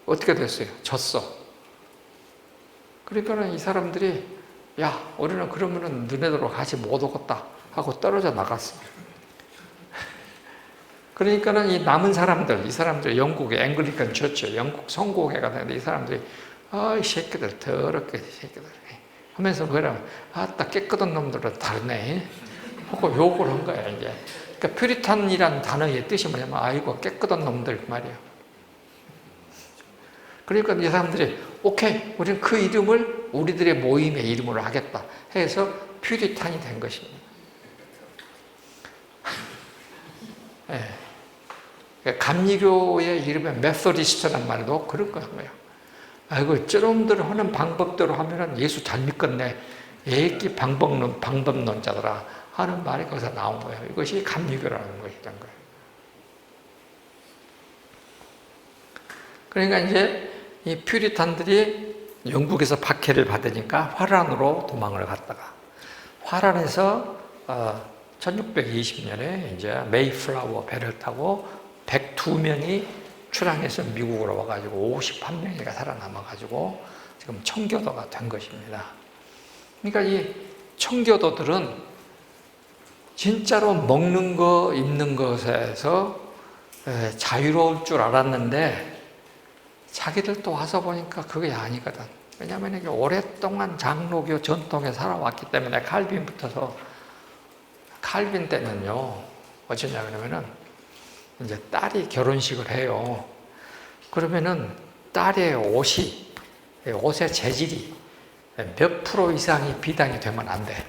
어떻게 됐어요? 졌어. 그러니까는 이 사람들이 야, 우리는 그러면은 너네들하고 같이 못 오겠다 하고 떨어져 나갔어. 그러니까는 이 남은 사람들, 이 사람들 영국의 앵글리칸 처치, 영국 성공회가 되는데 이 사람들이 이 새끼들 더럽게 새끼들 하면서 그러면 딱 깨끗한 놈들은 다르네 하고 욕을 한 거야 이제. 그러니까 퓨리탄이라는 단어의 뜻이 뭐냐면 아이고 깨끗한 놈들 말이에요. 그러니까 이 사람들이 오케이 우리는 그 이름을 우리들의 모임의 이름으로 하겠다 해서 퓨리탄이 된 것입니다. 네. 감리교의 이름에 메소디스트란 말도 그런 거예요. 아이고 저놈들 하는 방법대로 하면은 예수 잘 믿겠네. 애기 방법론자들아 하는 말이 거기서 나온 거예요. 이것이 감리교라는 것이란 거예요. 그러니까 이제 이 퓨리탄들이 영국에서 박해를 받으니까 화란으로 도망을 갔다가 화란에서 1620년에 이제 메이플라워 배를 타고 102명이 출항해서 미국으로 와가지고 51명이가 살아남아가지고 지금 청교도가 된 것입니다. 그러니까 이 청교도들은 진짜로 먹는 거, 입는 것에서 자유로울 줄 알았는데 자기들도 와서 보니까 그게 아니거든. 왜냐하면 이게 오랫동안 장로교 전통에 살아왔기 때문에 칼빈부터서 칼빈 때는요 어쩌냐 그러면은 이제 딸이 결혼식을 해요. 그러면은 딸의 옷의 재질이 몇 프로 이상이 비단이 되면 안 돼.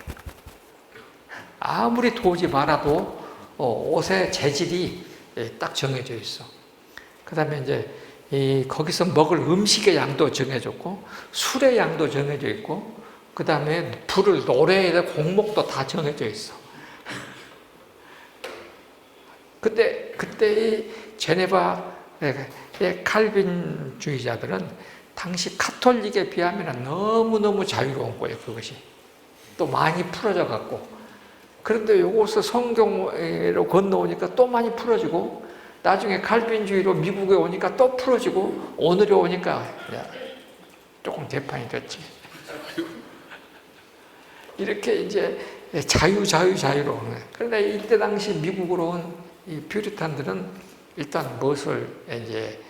아무리 도우지 말아도 옷의 재질이 딱 정해져 있어. 그 다음에 이제 거기서 먹을 음식의 양도 정해졌고 술의 양도 정해져 있고 그 다음에 부를 노래에 대한 곡목도 다 정해져 있어. 그때 이 제네바의 칼빈주의자들은 당시 카톨릭에 비하면 너무너무 자유로운 거예요. 그것이 또 많이 풀어져 갖고 그런데 이것을 성경으로 건너오니까 또 많이 풀어지고 나중에 칼빈주의로 미국에 오니까 또 풀어지고 오늘에 오니까 조금 개판이 됐지. 이렇게 이제 자유로 오는 거예요. 그런데 이때 당시 미국으로 온 이 퓨리탄들은 일단 무엇을 이제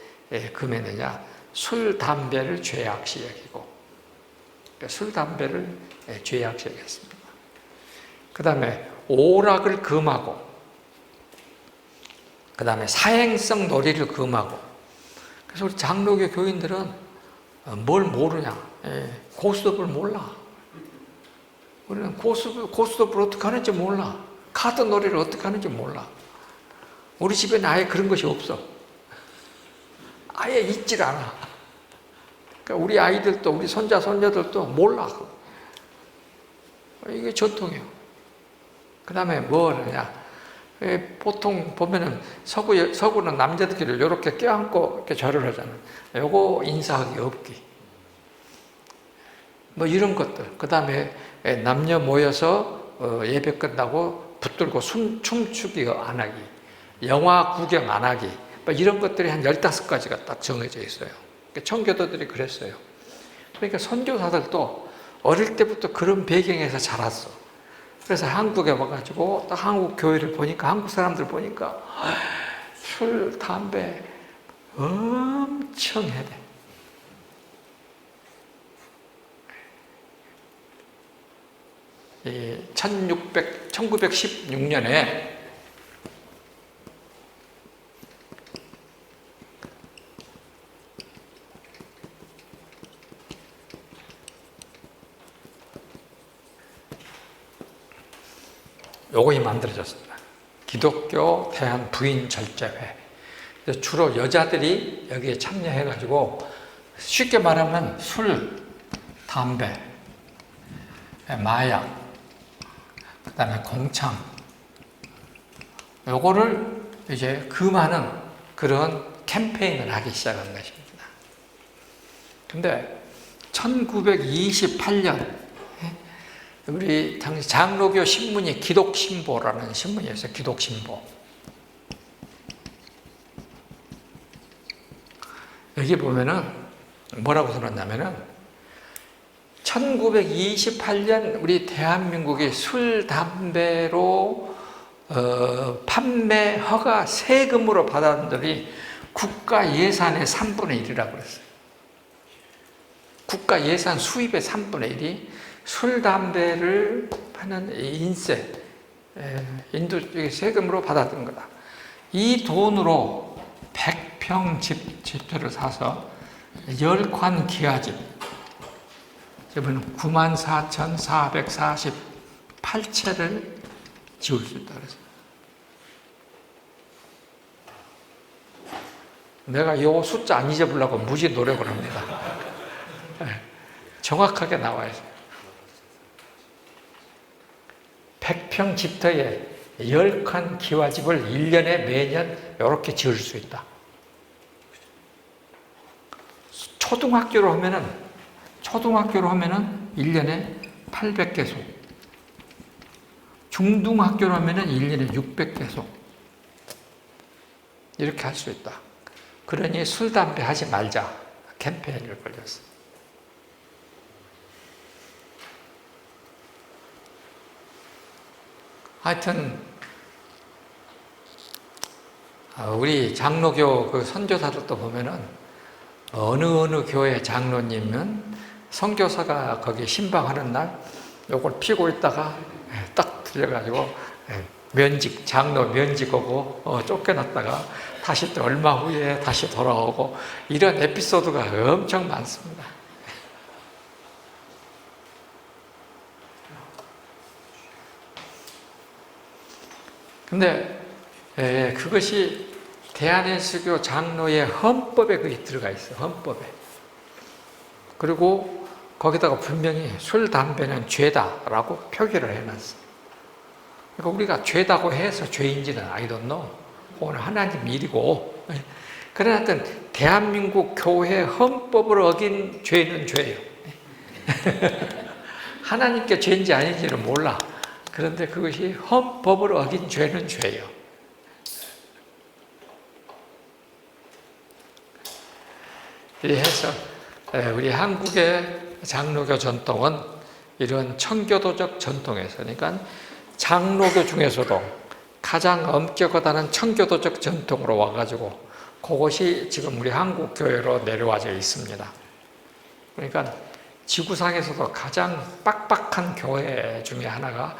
금했느냐? 술, 담배를 죄악시 여기고 술, 담배를 죄악시 여겼습니다. 그 다음에 오락을 금하고 그 다음에 사행성 놀이를 금하고 그래서 우리 장로교 교인들은 뭘 모르냐? 고스톱을 몰라. 우리는 고스톱을 어떻게 하는지 몰라. 카드 놀이를 어떻게 하는지 몰라. 우리 집에는 아예 그런 것이 없어. 아예 있질 않아. 그러니까 우리 아이들도 우리 손자 손녀들도 몰라. 이게 전통이에요. 그 다음에 뭐 하느냐? 보통 보면은 서구는 남자들끼리 이렇게 껴안고 이렇게 절을 하잖아요. 요거 인사하기 없기. 뭐 이런 것들. 그 다음에 남녀 모여서 예배 끝나고 붙들고 춤추기 안 하기. 영화 구경 안 하기. 뭐 이런 것들이 한 15가지가 딱 정해져 있어요. 청교도들이 그랬어요. 그러니까 선교사들도 어릴 때부터 그런 배경에서 자랐어. 그래서 한국에 와가지고 딱 한국 교회를 보니까 한국 사람들 보니까 술, 담배 엄청 해야 돼. 이 1916년에 요것이 만들어졌습니다. 기독교 대한 부인 절제회. 주로 여자들이 여기에 참여해가지고 쉽게 말하면 술, 담배, 마약, 그 다음에 공창 요거를 이제 금하는 그런 캠페인을 하기 시작한 것입니다. 근데 1928년 우리 당시 장로교 신문이 기독신보라는 신문이었어요. 기독신보. 여기 보면은 뭐라고 써놨냐면은 1928년 우리 대한민국이 술, 담배로 판매 허가 세금으로 받았던 들이 국가 예산의 3분의 1이라고 그랬어요. 국가 예산 수입의 3분의 1이 술, 담배를 하는 인세, 인도 세금으로 받았던 거다. 이 돈으로 100평 집터를 사서 10관 기와집, 그러면 94,448채를 지을 수 있다 그랬어요. 내가 이 숫자 안 잊어보려고 무지 노력을 합니다. 정확하게 나와 있어요. 100평 집터에 10칸 기와집을 1년에 매년 이렇게 지을 수 있다. 초등학교로 하면은 1년에 800개소. 중등학교로 하면은 1년에 600개소. 이렇게 할 수 있다. 그러니 술, 담배 하지 말자. 캠페인을 걸렸어. 하여튼 우리 장로교 그 선교사들도 보면은 어느 교회 장로님은 선교사가 거기 신방하는 날 요걸 피고 있다가 딱 들려가지고 장로 면직 오고 쫓겨났다가 다시 또 얼마 후에 다시 돌아오고 이런 에피소드가 엄청 많습니다. 근데 그것이 대한예수교 장로의 헌법에 그게 들어가 있어요. 헌법에. 그리고 거기다가 분명히 술, 담배는 죄다라고 표기를 해놨어요. 그러니까 우리가 죄다고 해서 죄인지는 I don't know. 오늘 하나님 일이고. 그러나 하여튼 대한민국 교회 헌법을 어긴 죄는 죄예요. 하나님께 죄인지 아닌지는 몰라. 그런데 그것이 헌법을 어긴 죄는 죄예요. 이래서 우리 한국의 장로교 전통은 이런 청교도적 전통에서, 그러니까 장로교 중에서도 가장 엄격하다는 청교도적 전통으로 와가지고 그것이 지금 우리 한국 교회로 내려와져 있습니다. 그러니까 지구상에서도 가장 빡빡한 교회 중에 하나가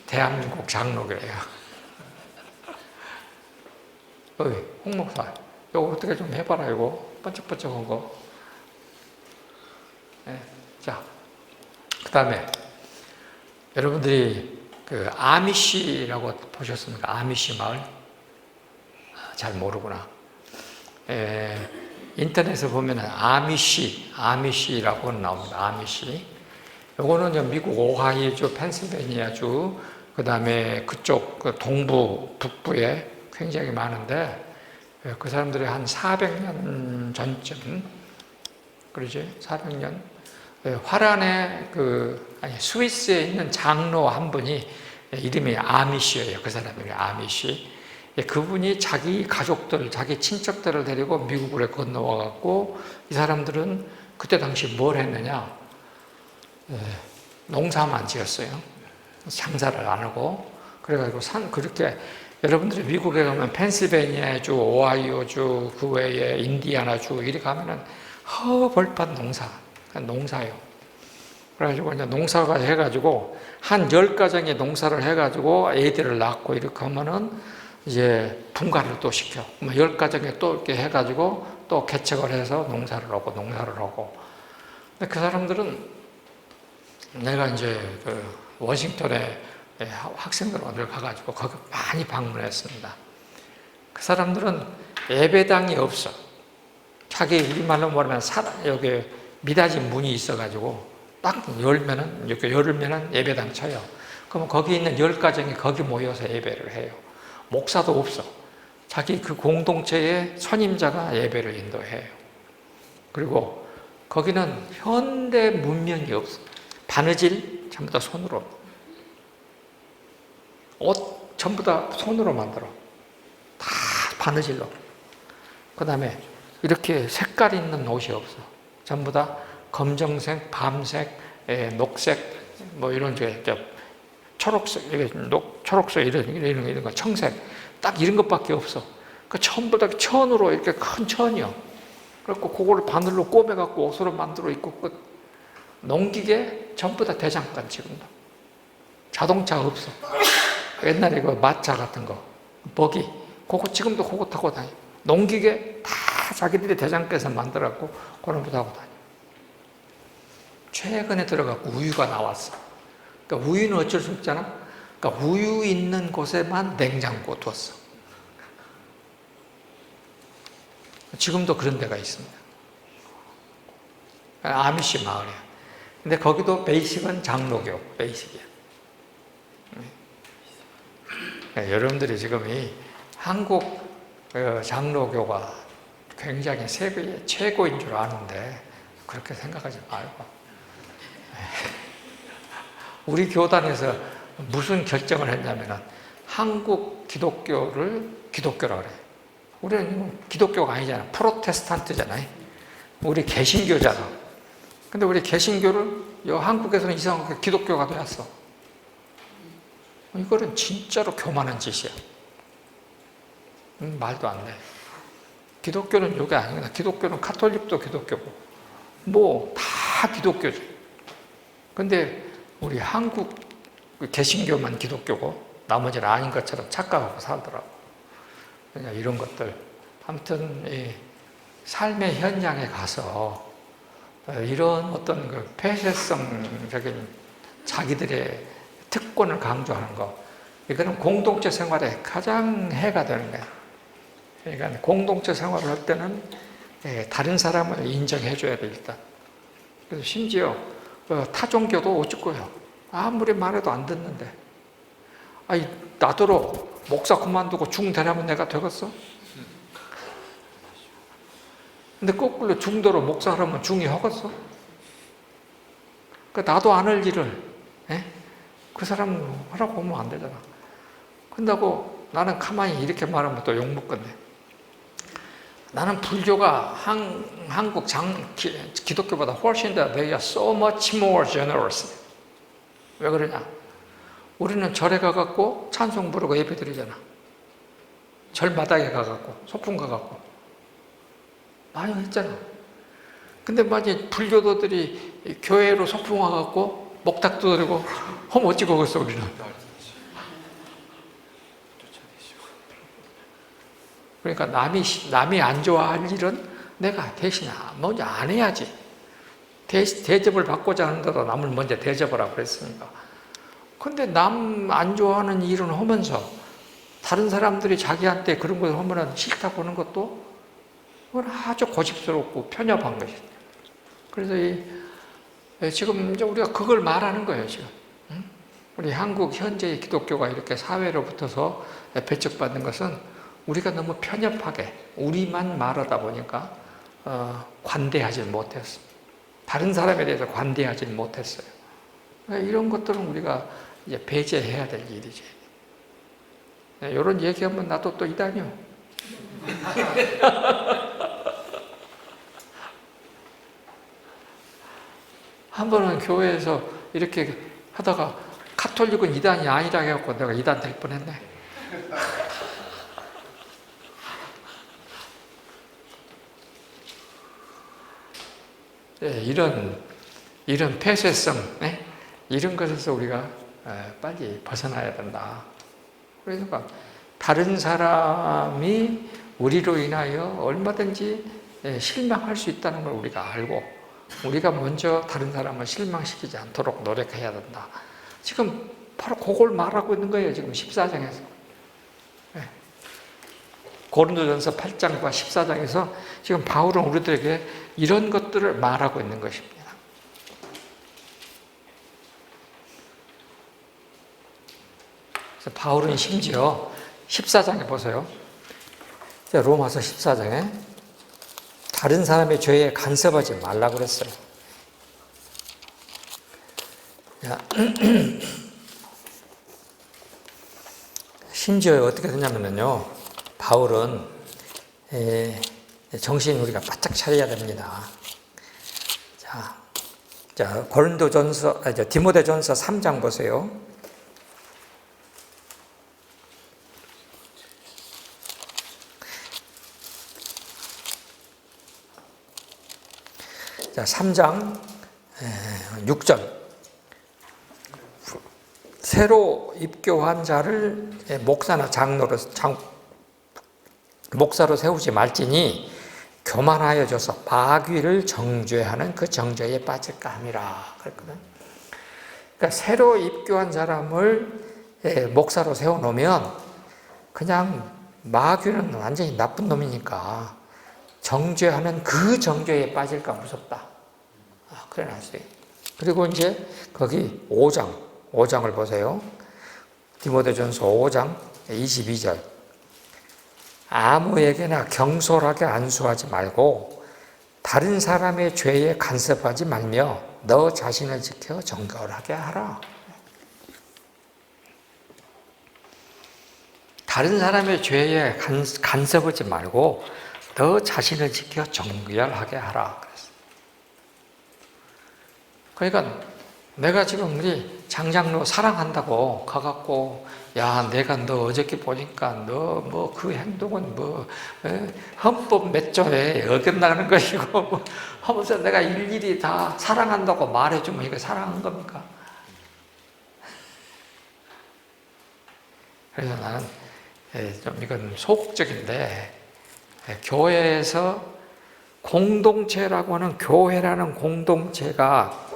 대한민국 장로교예요. 홍 목사, 이거 어떻게 좀 해봐라. 이거 번쩍번쩍한 거. 자, 그 다음에 여러분들이 그 아미시라고 보셨습니까? 아미시 마을? 잘 모르구나. 인터넷에 보면은 아미시라고 나옵니다. 아미시. 요거는 미국 오하이오주, 펜실베니아주, 그 다음에 그쪽 동부, 북부에 굉장히 많은데, 그 사람들이 한 400년 전쯤, 그러지? 400년. 화란에 스위스에 있는 장로 한 분이 이름이 아미시예요. 그 사람이 아미시. 그분이 자기 가족들, 자기 친척들을 데리고 미국으로 건너와 갖고 이 사람들은 그때 당시 뭘 했느냐? 농사만 지었어요. 장사를 안 하고. 그래가지고 그렇게 여러분들이 미국에 가면 펜실베니아주, 오하이오주, 그 외에 인디아나주 이렇게 가면은 허벌판 농사예요. 그래가지고 이제 농사가 해가지고 한 10가정의 농사를 해가지고 애들을 낳고 이렇게 하면은 이제 분가를 또 시켜. 10가정에 또 이렇게 해가지고 또 개척을 해서 농사를 하고. 근데 그 사람들은 내가 이제 워싱턴에 학생들 늘 가가지고 거기 많이 방문했습니다. 그 사람들은 예배당이 없어. 자기 우리말로 말하면 여기 미닫이 문이 있어가지고 딱 이렇게 열면은 예배당 쳐요. 그러면 거기 있는 10가정이 거기 모여서 예배를 해요. 목사도 없어. 자기 그 공동체의 선임자가 예배를 인도해요. 그리고 거기는 현대 문명이 없어. 바느질, 전부 다 손으로. 옷 전부 다 손으로 만들어. 다 바느질로. 그 다음에 이렇게 색깔 있는 옷이 없어. 전부 다 검정색, 밤색, 녹색, 뭐 이런 초록색, 초록색 이런 거, 청색, 딱 이런 것밖에 없어. 그 전부 다 천으로 이렇게 큰 천이요. 그래갖고 그거를 바늘로 꼬매갖고 옷으로 만들어 입고 끝. 농기계 전부 다 대장간 지금도. 자동차 없어. 옛날에 그 마차 같은 거, 버기, 그거 지금도 그거 타고 다녀. 농기계 다 자기들이 대장간에서 만들었고 그런 거 타고 다녀. 최근에 들어갖고 우유가 나왔어. 그러니까 우유는 어쩔 수 없잖아. 그러니까 우유 있는 곳에만 냉장고 뒀어. 지금도 그런 데가 있습니다. 아미시 마을이야. 근데 거기도 베이식은 장로교, 베이식이야. 여러분들이 지금 이 한국 장로교가 굉장히 세계의 최고인 줄 아는데 그렇게 생각하지 말고. 우리 교단에서 무슨 결정을 했냐면 한국 기독교를 기독교라 그래. 우리는 기독교가 아니잖아. 프로테스탄트잖아요. 우리 개신교잖아. 근데 우리 개신교를 한국에서는 이상하게 기독교가 되었어. 이거는 진짜로 교만한 짓이야. 말도 안 돼. 기독교는 이게 아니구나. 기독교는 가톨릭도 기독교고 뭐 다 기독교지. 근데 우리 한국 개신교만 기독교고 나머지는 아닌 것처럼 착각하고 살더라고. 그러니까 이런 것들. 아무튼 이 삶의 현장에 가서 이런 어떤 그 폐쇄성적인 자기들의 특권을 강조하는 거, 이거는 공동체 생활에 가장 해가 되는 거야. 그러니까 공동체 생활을 할 때는 다른 사람을 인정해 줘야 돼, 일단. 그래서 심지어 타종교도 어쩌고요. 아무리 말해도 안 듣는데. 아니, 나더러 목사 그만두고 중대라면 내가 되겠어? 근데 거꾸로 중도로 목사라면 중이 하겠어? 그 나도 안 할 일을 그 사람 하라고 하면 안 되잖아. 근다고 나는 가만히 이렇게 말하면 또 욕먹겠네. 나는 불교가 한국 기독교보다 훨씬 더 they are so much more generous. 왜 그러냐? 우리는 절에 가갖고 찬송 부르고 예배 드리잖아. 절마다에 가갖고 소풍 가갖고 많이 했잖아. 근데 만약 불교도들이 교회로 소풍 와갖고 목탁도 드리고 하면 어찌 거겠어 우리는. 그러니까 남이 안 좋아할 일은 내가 대신 먼저 안 해야지. 대접을 받고자 하는데도 남을 먼저 대접을 하고 그랬으니까. 근데 남 안 좋아하는 일은 하면서 다른 사람들이 자기한테 그런 걸 하면 싫다고 하는 것도 그건 아주 고집스럽고 편협한 것이죠. 그래서 지금 이제 우리가 그걸 말하는 거예요, 지금. 우리 한국 현재의 기독교가 이렇게 사회로 붙어서 배척받는 것은 우리가 너무 편협하게 우리만 말하다 보니까 관대하지 못했어요. 다른 사람에 대해서 관대하지 못했어요. 그러니까 이런 것들은 우리가 이제 배제해야 될 일이지. 이런 얘기하면 나도 또 이다뇨. 한 번은 교회에서 이렇게 하다가 가톨릭은 이단이 아니라 해갖고 내가 이단 될 뻔했네. 이런 폐쇄성, 이런 것에서 우리가 빨리 벗어나야 된다. 그러니까 다른 사람이 우리로 인하여 얼마든지 실망할 수 있다는 걸 우리가 알고 우리가 먼저 다른 사람을 실망시키지 않도록 노력해야 된다. 지금 바로 그걸 말하고 있는 거예요. 지금 14장에서. 고린도전서 8장과 14장에서 지금 바울은 우리들에게 이런 것들을 말하고 있는 것입니다. 그래서 바울은 심지어 14장에 보세요. 로마서 14장에 다른 사람의 죄에 간섭하지 말라고 그랬어요. 자, 심지어 어떻게 되냐면요, 바울은 정신 우리가 바짝 차려야 됩니다. 자, 디모데전서 3장 보세요. 자, 3장 6절. 새로 입교한 자를 목사나 목사로 세우지 말지니 교만하여 져서 마귀를 정죄하는 그 정죄에 빠질까 함이라 그랬거든. 그러니까 새로 입교한 사람을 목사로 세워놓으면 그냥 마귀는 완전히 나쁜 놈이니까 정죄하는 그 정죄에 빠질까 무섭다. 그래 놨어요. 그리고 이제 거기 5장을 보세요. 디모데전서 5장 22절. 아무에게나 경솔하게 안수하지 말고 다른 사람의 죄에 간섭하지 말며 너 자신을 지켜 정결하게 하라. 다른 사람의 죄에 간섭하지 말고 너 자신을 지켜 정결하게 하라. 그러니까 내가 지금 우리 장장로 사랑한다고 가갖고 야 내가 너 어저께 보니까 너 뭐 그 행동은 뭐 헌법 몇 조에 어긋나는 것이고 뭐 하면서 내가 일일이 다 사랑한다고 말해주면 이거 사랑한 겁니까? 그래서 나는 좀 이건 소극적인데 교회에서 공동체라고 하는 교회라는 공동체가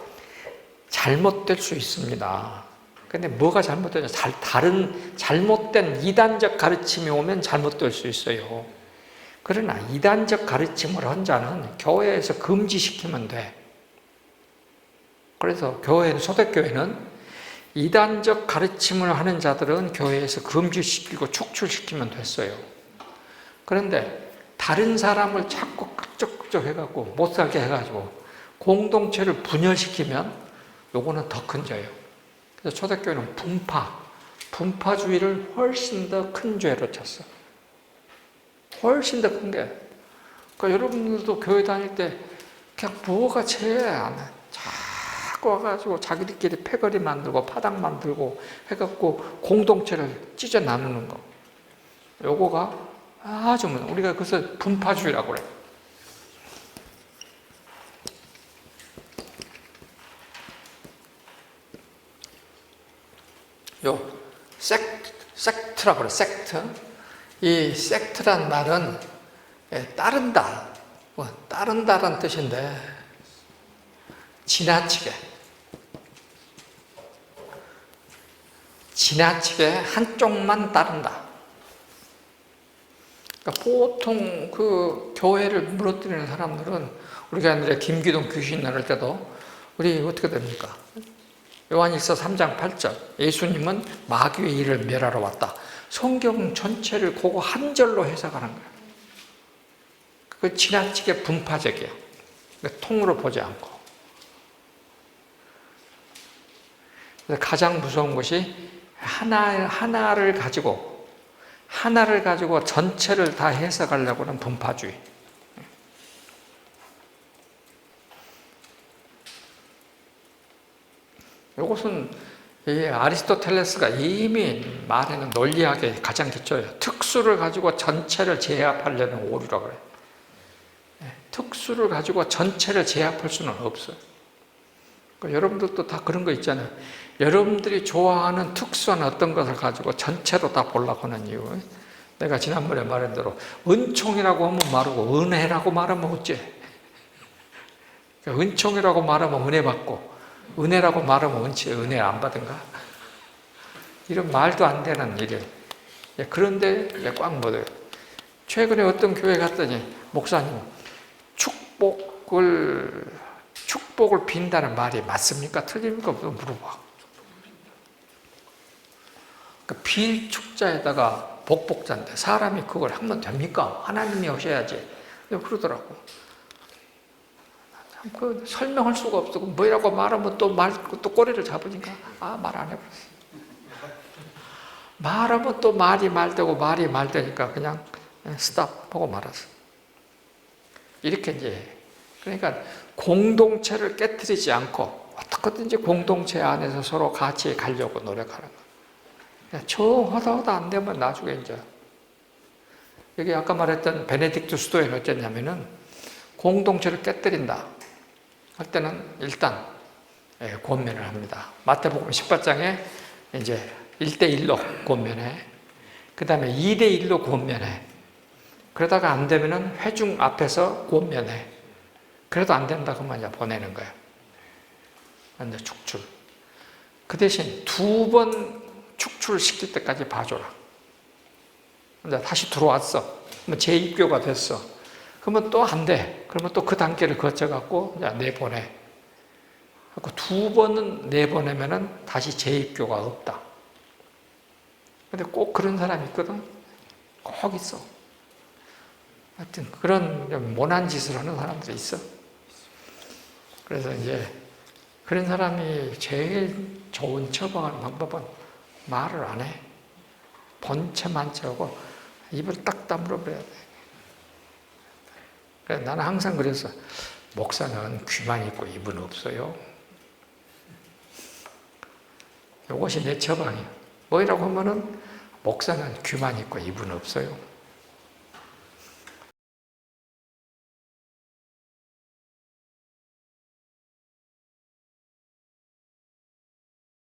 잘못될 수 있습니다. 근데 뭐가 잘못되냐? 다른 잘못된 이단적 가르침이 오면 잘못될 수 있어요. 그러나 이단적 가르침을 한 자는 교회에서 금지시키면 돼. 그래서 초대교회는 이단적 가르침을 하는 자들은 교회에서 금지시키고 축출시키면 됐어요. 그런데 다른 사람을 자꾸 끄적끄적 해갖고 못 살게 해가지고 공동체를 분열시키면 요거는 더 큰 죄예요. 그래서 초대교회는 분파주의를 훨씬 더 큰 죄로 쳤어. 훨씬 더 큰 게. 그러니까 여러분들도 교회 다닐 때 그냥 뭐가 죄야. 자꾸 와가지고 자기들끼리 패거리 만들고 파당 만들고 해갖고 공동체를 찢어 나누는 거. 요거가 아주 우리가 그래서 분파주의라고 그래. 요 섹트라고 그래. 섹트. 이 섹트란 말은 따른다. 따른다란 뜻인데 지나치게 한쪽만 따른다. 그러니까 보통 그 교회를 무너뜨리는 사람들은 우리가 이제 김기동 귀신 나를 때도 우리 어떻게 됩니까? 요한일서 3장 8절. 예수님은 마귀의 일을 멸하러 왔다. 성경 전체를 그거 한 절로 해석하는 거야. 그 지나치게 분파적이야. 통으로 보지 않고. 그래서 가장 무서운 것이 하나를 가지고 전체를 다 해석하려고 하는 분파주의. 이것은 아리스토텔레스가 이미 말하는 논리학의 가장 기초예요. 특수를 가지고 전체를 제압하려는 오류라고 그래요. 특수를 가지고 전체를 제압할 수는 없어요. 그러니까 여러분들도 다 그런 거 있잖아요. 여러분들이 좋아하는 특수한 어떤 것을 가지고 전체로 다 보려고 하는 이유. 내가 지난번에 말한 대로 은총이라고 하면 말하고 은혜라고 말하면 어째? 은총이라고 말하면 은혜 받고 은혜라고 말하면 은혜 안 받은가? 이런 말도 안 되는 일이에요. 그런데 꽉 묻어요. 최근에 어떤 교회 갔더니 목사님 축복을 빈다는 말이 맞습니까? 틀립니까? 물어봐. 그러니까 빌축자에다가 복복자인데 사람이 그걸 하면 됩니까? 하나님이 오셔야지. 그러더라고. 그 설명할 수가 없어. 뭐라고 말하면 또 꼬리를 잡으니까 말 안 해버렸어. 말하면 또 말이 말되고 말이 말되니까 그냥 스탑 하고 말았어. 이렇게 이제 그러니까 공동체를 깨트리지 않고 어떻게든지 공동체 안에서 서로 같이 가려고 노력하는 거야. 하다 안 되면 나중에 이제 여기 아까 말했던 베네딕트 수도에는 어쨌냐면은 공동체를 깨뜨린다 할 때는 일단 권면을 합니다. 마태복음 18장에 이제 1대1로 권면해. 그 다음에 2대1로 권면해. 그러다가 안 되면은 회중 앞에서 권면해. 그래도 안 된다 그러면 이제 보내는 거예요. 이제 축출. 그 대신 2번 축출시킬 때까지 봐줘라. 이제 다시 들어왔어. 그러면 재입교가 됐어. 그러면 또 안 돼. 그러면 또 그 단계를 거쳐갖고 이제 내보내. 그리고 2번은 내보내면은 다시 재입교가 없다. 근데 꼭 그런 사람이 있거든. 꼭 있어. 하여튼 그런 모난 짓을 하는 사람들이 있어. 그래서 이제 그런 사람이 제일 좋은 처방하는 방법은 말을 안 해. 본체만 채우고 입을 딱 다물어 버려야 돼. 그래서 나는 항상 그래서 목사는 귀만 있고 입은 없어요. 이것이 내 처방이에요. 뭐라고 하면은 목사는 귀만 있고 입은 없어요.